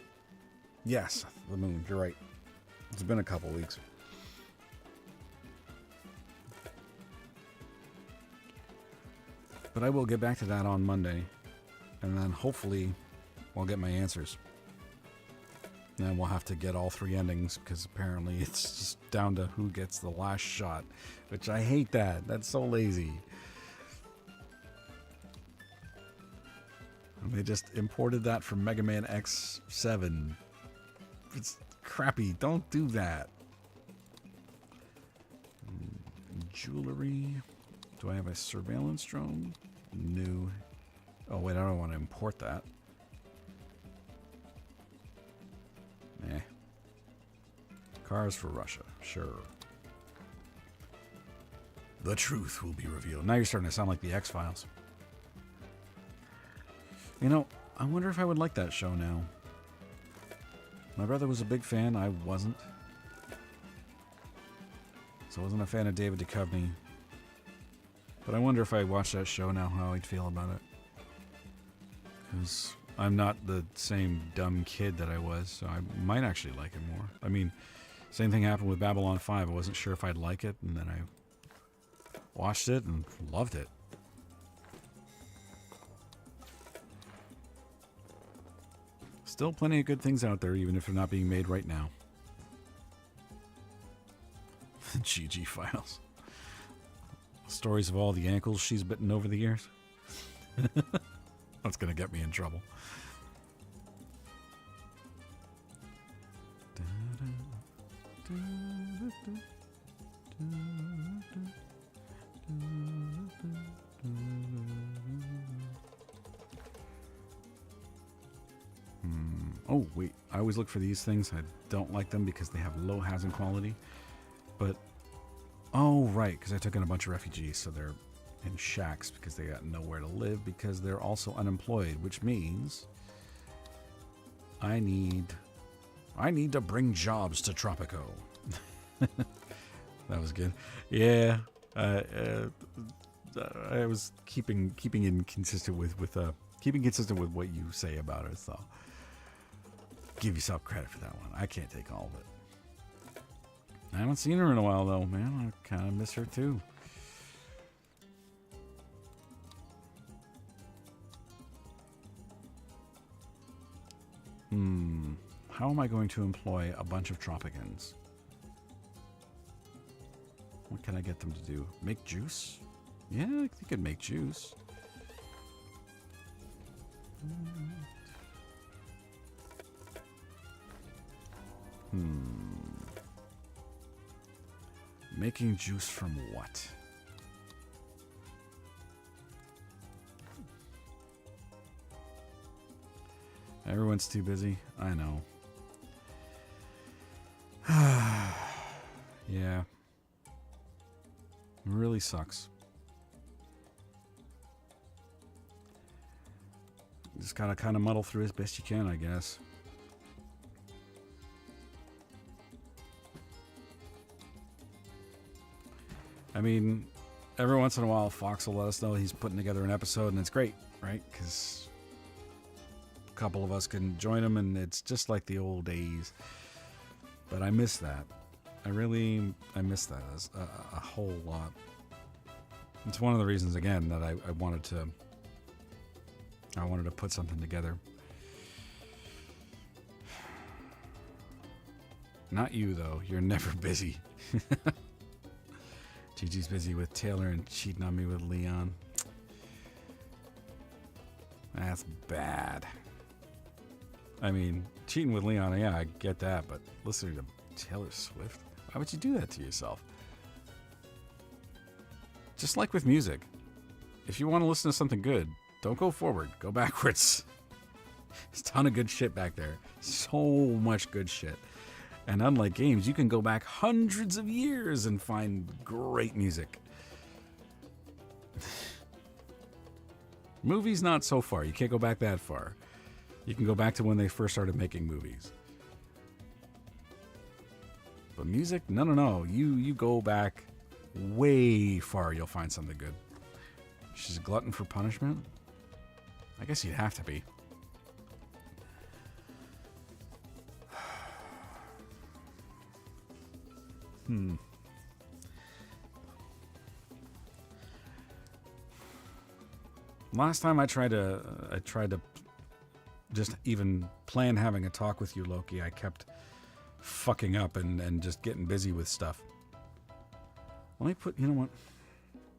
Yes, the moon. You're right. It's been a couple weeks. But I will get back to that on Monday, and then hopefully I'll get my answers. And then we'll have to get all 3 endings, because apparently it's just down to who gets the last shot, which I hate that. That's so lazy. And they just imported that from Mega Man X7. It's crappy. Don't do that. Jewelry. Do I have a surveillance drone? No. Oh, wait, I don't want to import that. Eh. Cars for Russia. Sure. The truth will be revealed. Now you're starting to sound like the X-Files. You know, I wonder if I would like that show now. My brother was a big fan. I wasn't. So I wasn't a fan of David Duchovny. But I wonder if I watched that show now, how I'd feel about it. Because I'm not the same dumb kid that I was, so I might actually like it more. I mean, same thing happened with Babylon 5. I wasn't sure if I'd like it, and then I watched it and loved it. Still plenty of good things out there, even if they're not being made right now. The GG Files. Stories of all the ankles she's bitten over the years. That's going to get me in trouble. Oh, wait. I always look for these things. I don't like them because they have low housing quality. But, oh, right, because I took in a bunch of refugees, so they're in shacks because they got nowhere to live because they're also unemployed, which means I need to bring jobs to Tropico. That was good. Yeah, I was keeping consistent with what you say about it. So give yourself credit for that one. I can't take all of it. I haven't seen her in a while though, man. I kind of miss her too. How am I going to employ a bunch of Tropicans? What can I get them to do? Make juice? Yeah, they could make juice. Making juice from what? Everyone's too busy. I know. Yeah. It really sucks. You just gotta kind of muddle through as best you can, I guess. I mean, every once in a while, Fox will let us know he's putting together an episode, and it's great, right? Because a couple of us can join him, and it's just like the old days. But I miss that. I miss that a whole lot. It's one of the reasons, again, that I wanted to put something together. Not you, though. You're never busy. Gigi's busy with Taylor and cheating on me with Leon. That's bad. I mean, cheating with Leon, yeah, I get that, but listening to Taylor Swift? Why would you do that to yourself? Just like with music. If you want to listen to something good, don't go forward. Go backwards. There's a ton of good shit back there. So much good shit. And unlike games, you can go back hundreds of years and find great music. Movies, not so far. You can't go back that far. You can go back to when they first started making movies. But music, no. You go back way far, you'll find something good. She's a glutton for punishment? I guess you'd have to be. Last time I tried to just even plan having a talk with you, Loki, I kept fucking up and just getting busy with stuff. Let me you know what?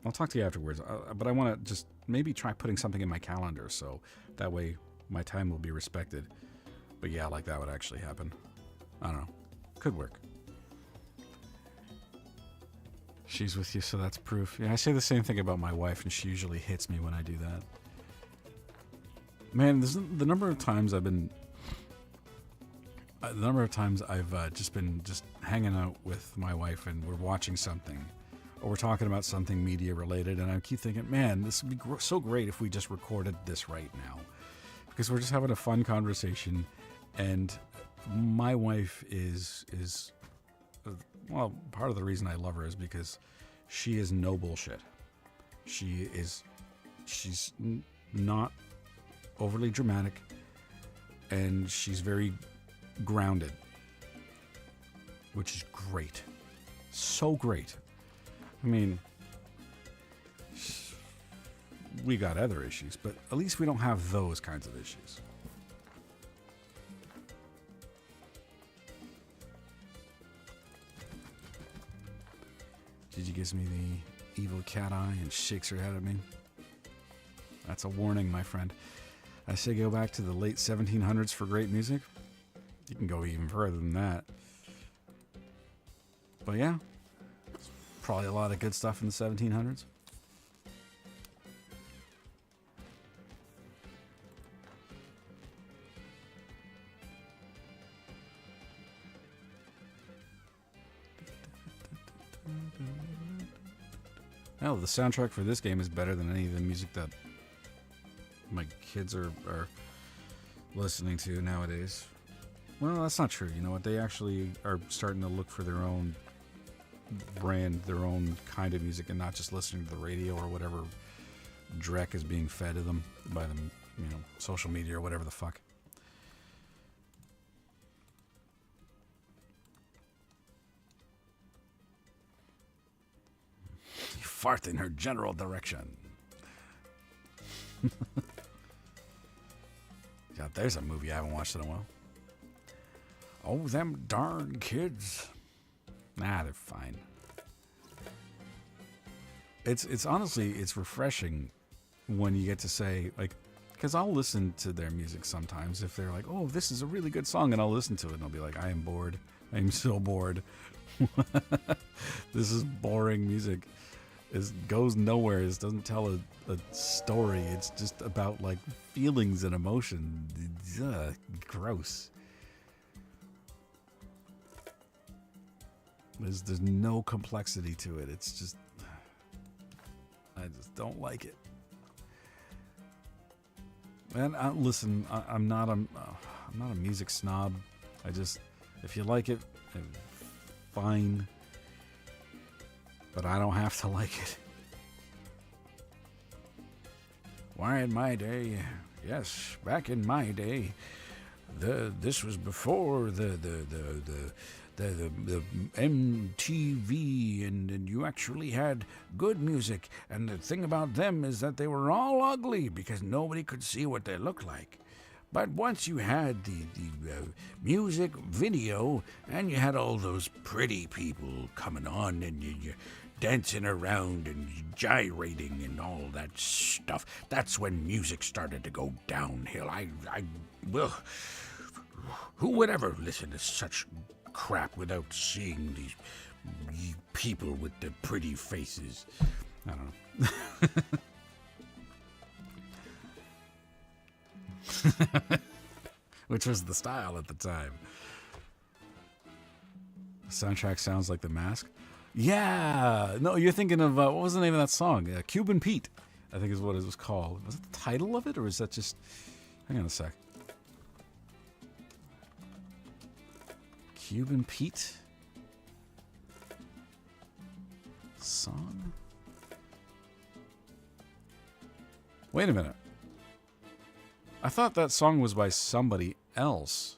I'll talk to you afterwards, but I want to just maybe try putting something in my calendar so that way my time will be respected. But yeah, like that would actually happen. I don't know. Could work. She's with you, so that's proof. Yeah, I say the same thing about my wife, and she usually hits me when I do that. Man, the number of times I've just been hanging out with my wife, and we're watching something, or we're talking about something media related, and I keep thinking, man, this would be so great if we just recorded this right now, because we're just having a fun conversation, and my wife is well, part of the reason I love her is because she is no bullshit. She's not overly dramatic, and she's very grounded, which is great. So great. I mean, we got other issues, but at least we don't have those kinds of issues. Gigi gives me the evil cat eye and shakes her head at me. That's a warning, my friend. I say go back to the late 1700s for great music. You can go even further than that. But yeah, probably a lot of good stuff in the 1700s. Hell, the soundtrack for this game is better than any of the music that my kids are listening to nowadays. Well, that's not true. You know what? They actually are starting to look for their own brand, their own kind of music, and not just listening to the radio or whatever dreck is being fed to them by them, you know, social media or whatever the fuck. Fart in her general direction. God, there's a movie I haven't watched in a while. Oh, them darn kids. Nah, they're fine. It's honestly, it's refreshing when you get to say, like, because I'll listen to their music sometimes if they're like, oh, this is a really good song, and I'll listen to it and I'll be like, I am bored. I'm so bored. This is boring music. It goes nowhere. It doesn't tell a story. It's just about like feelings and emotion. Ugh, gross. There's no complexity to it. It's just, I just don't like it. And listen, I'm not a music snob. I just, if you like it, fine. But I don't have to like it. Why, in my day, yes, back in my day, this was before the MTV, and you actually had good music. And the thing about them is that they were all ugly because nobody could see what they looked like. But once you had the music video, and you had all those pretty people coming on, and you dancing around and gyrating and all that stuff, that's when music started to go downhill. Well, who would ever listen to such crap without seeing these people with the pretty faces? I don't know. Which was the style at the time. The soundtrack sounds like The Mask. Yeah, no, you're thinking of what was the name of that song? Cuban Pete, I think is what it was called. Was it the title of it, or is that just? Hang on a sec. Cuban Pete song. Wait a minute. I thought that song was by somebody else.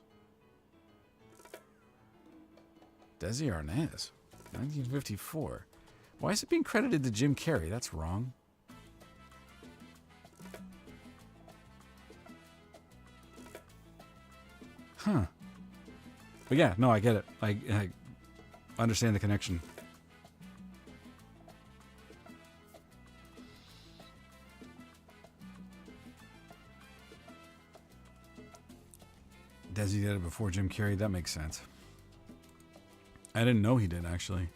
Desi Arnaz, 1954. Why is it being credited to Jim Carrey? That's wrong. Huh. But yeah, no, I get it. I understand the connection. Desi did it before Jim Carrey. That makes sense. I didn't know he did, actually.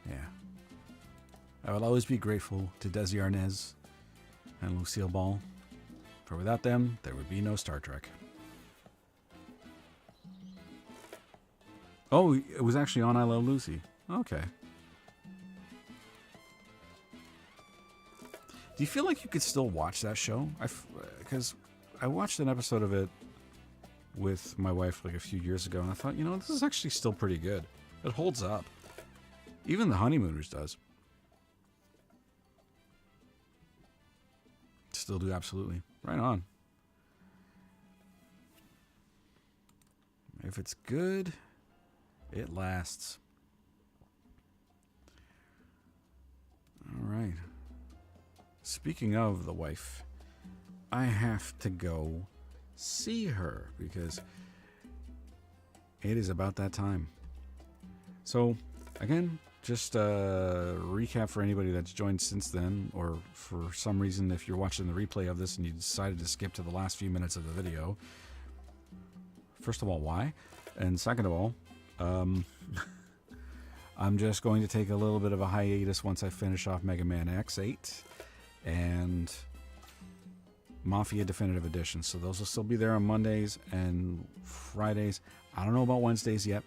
Yeah. I will always be grateful to Desi Arnaz and Lucille Ball. For without them, there would be no Star Trek. Oh, it was actually on I Love Lucy. Okay. Do you feel like you could still watch that show? Because I watched an episode of it with my wife like a few years ago, and I thought, this is actually still pretty good. It holds up. Even The Honeymooners does. Still do, absolutely. Right on. If it's good, it lasts. All right. Speaking of the wife, I have to go see her because it is about that time. So, again, just a recap for anybody that's joined since then, or for some reason, if you're watching the replay of this and you decided to skip to the last few minutes of the video. First of all, why? And second of all, I'm just going to take a little bit of a hiatus once I finish off Mega Man X8 and Mafia Definitive Edition. So those will still be there on Mondays and Fridays. I don't know about Wednesdays yet.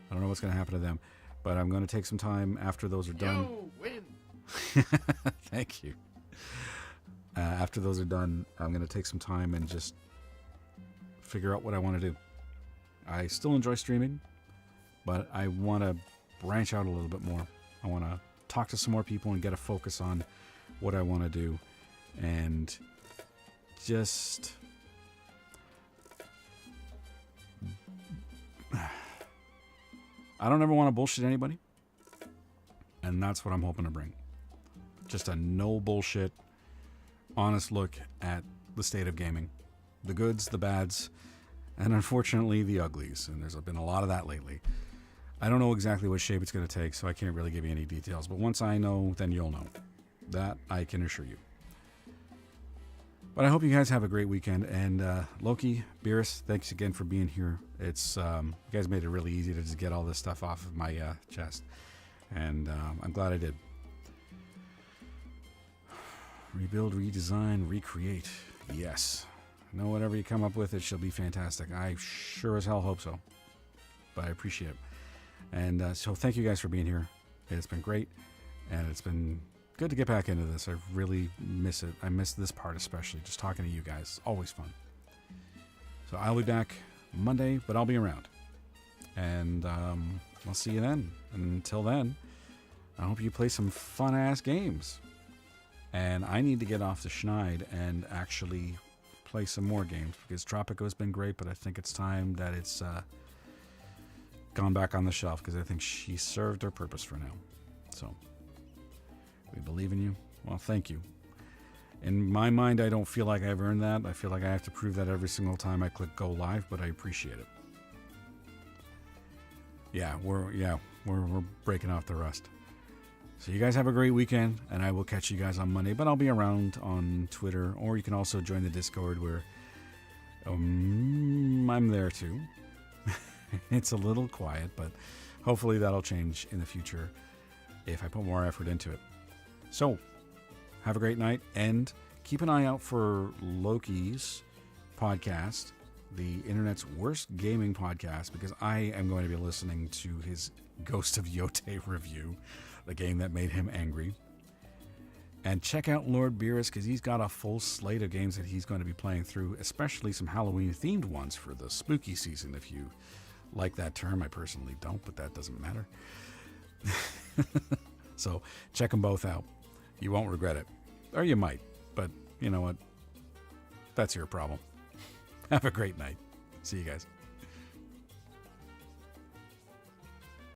I don't know what's going to happen to them. But I'm going to take some time after those are done. You win. Thank you. After those are done, I'm going to take some time and just figure out what I want to do. I still enjoy streaming, but I want to branch out a little bit more. I want to talk to some more people and get a focus on what I want to do. And just... I don't ever want to bullshit anybody. And that's what I'm hoping to bring. Just a no bullshit, honest look at the state of gaming. The goods, the bads, and unfortunately the uglies. And there's been a lot of that lately. I don't know exactly what shape it's going to take, so I can't really give you any details. But once I know, then you'll know. That I can assure you. But I hope you guys have a great weekend. And Loki, Beerus, thanks again for being here. It's you guys made it really easy to just get all this stuff off of my chest. And I'm glad I did. Rebuild, redesign, recreate. Yes. I know whatever you come up with, it shall be fantastic. I sure as hell hope so. But I appreciate it. And so thank you guys for being here. It's been great. And it's been good to get back into this. I really miss it. I miss this part especially. Just talking to you guys. Always fun. So I'll be back Monday, but I'll be around. And I'll see you then. And until then, I hope you play some fun-ass games. And I need to get off the schneid and actually play some more games. Because Tropico has been great, but I think it's time that it's gone back on the shelf. Because I think she served her purpose for now. So, we believe in you. Well, thank you. In my mind, I don't feel like I've earned that. I feel like I have to prove that every single time I click go live, but I appreciate it. Yeah, we're breaking off the rust. So you guys have a great weekend, and I will catch you guys on Monday. But I'll be around on Twitter, or you can also join the Discord where I'm there too. It's a little quiet, but hopefully that'll change in the future if I put more effort into it. So, have a great night, and keep an eye out for Loki's podcast, the internet's worst gaming podcast, because I am going to be listening to his Ghost of Yote review, the game that made him angry. And check out Lord Beerus, because he's got a full slate of games that he's going to be playing through, especially some Halloween-themed ones for the spooky season, if you like that term. I personally don't, but that doesn't matter. So, check them both out. You won't regret it. Or you might, but you know what? That's your problem. Have a great night. See you guys.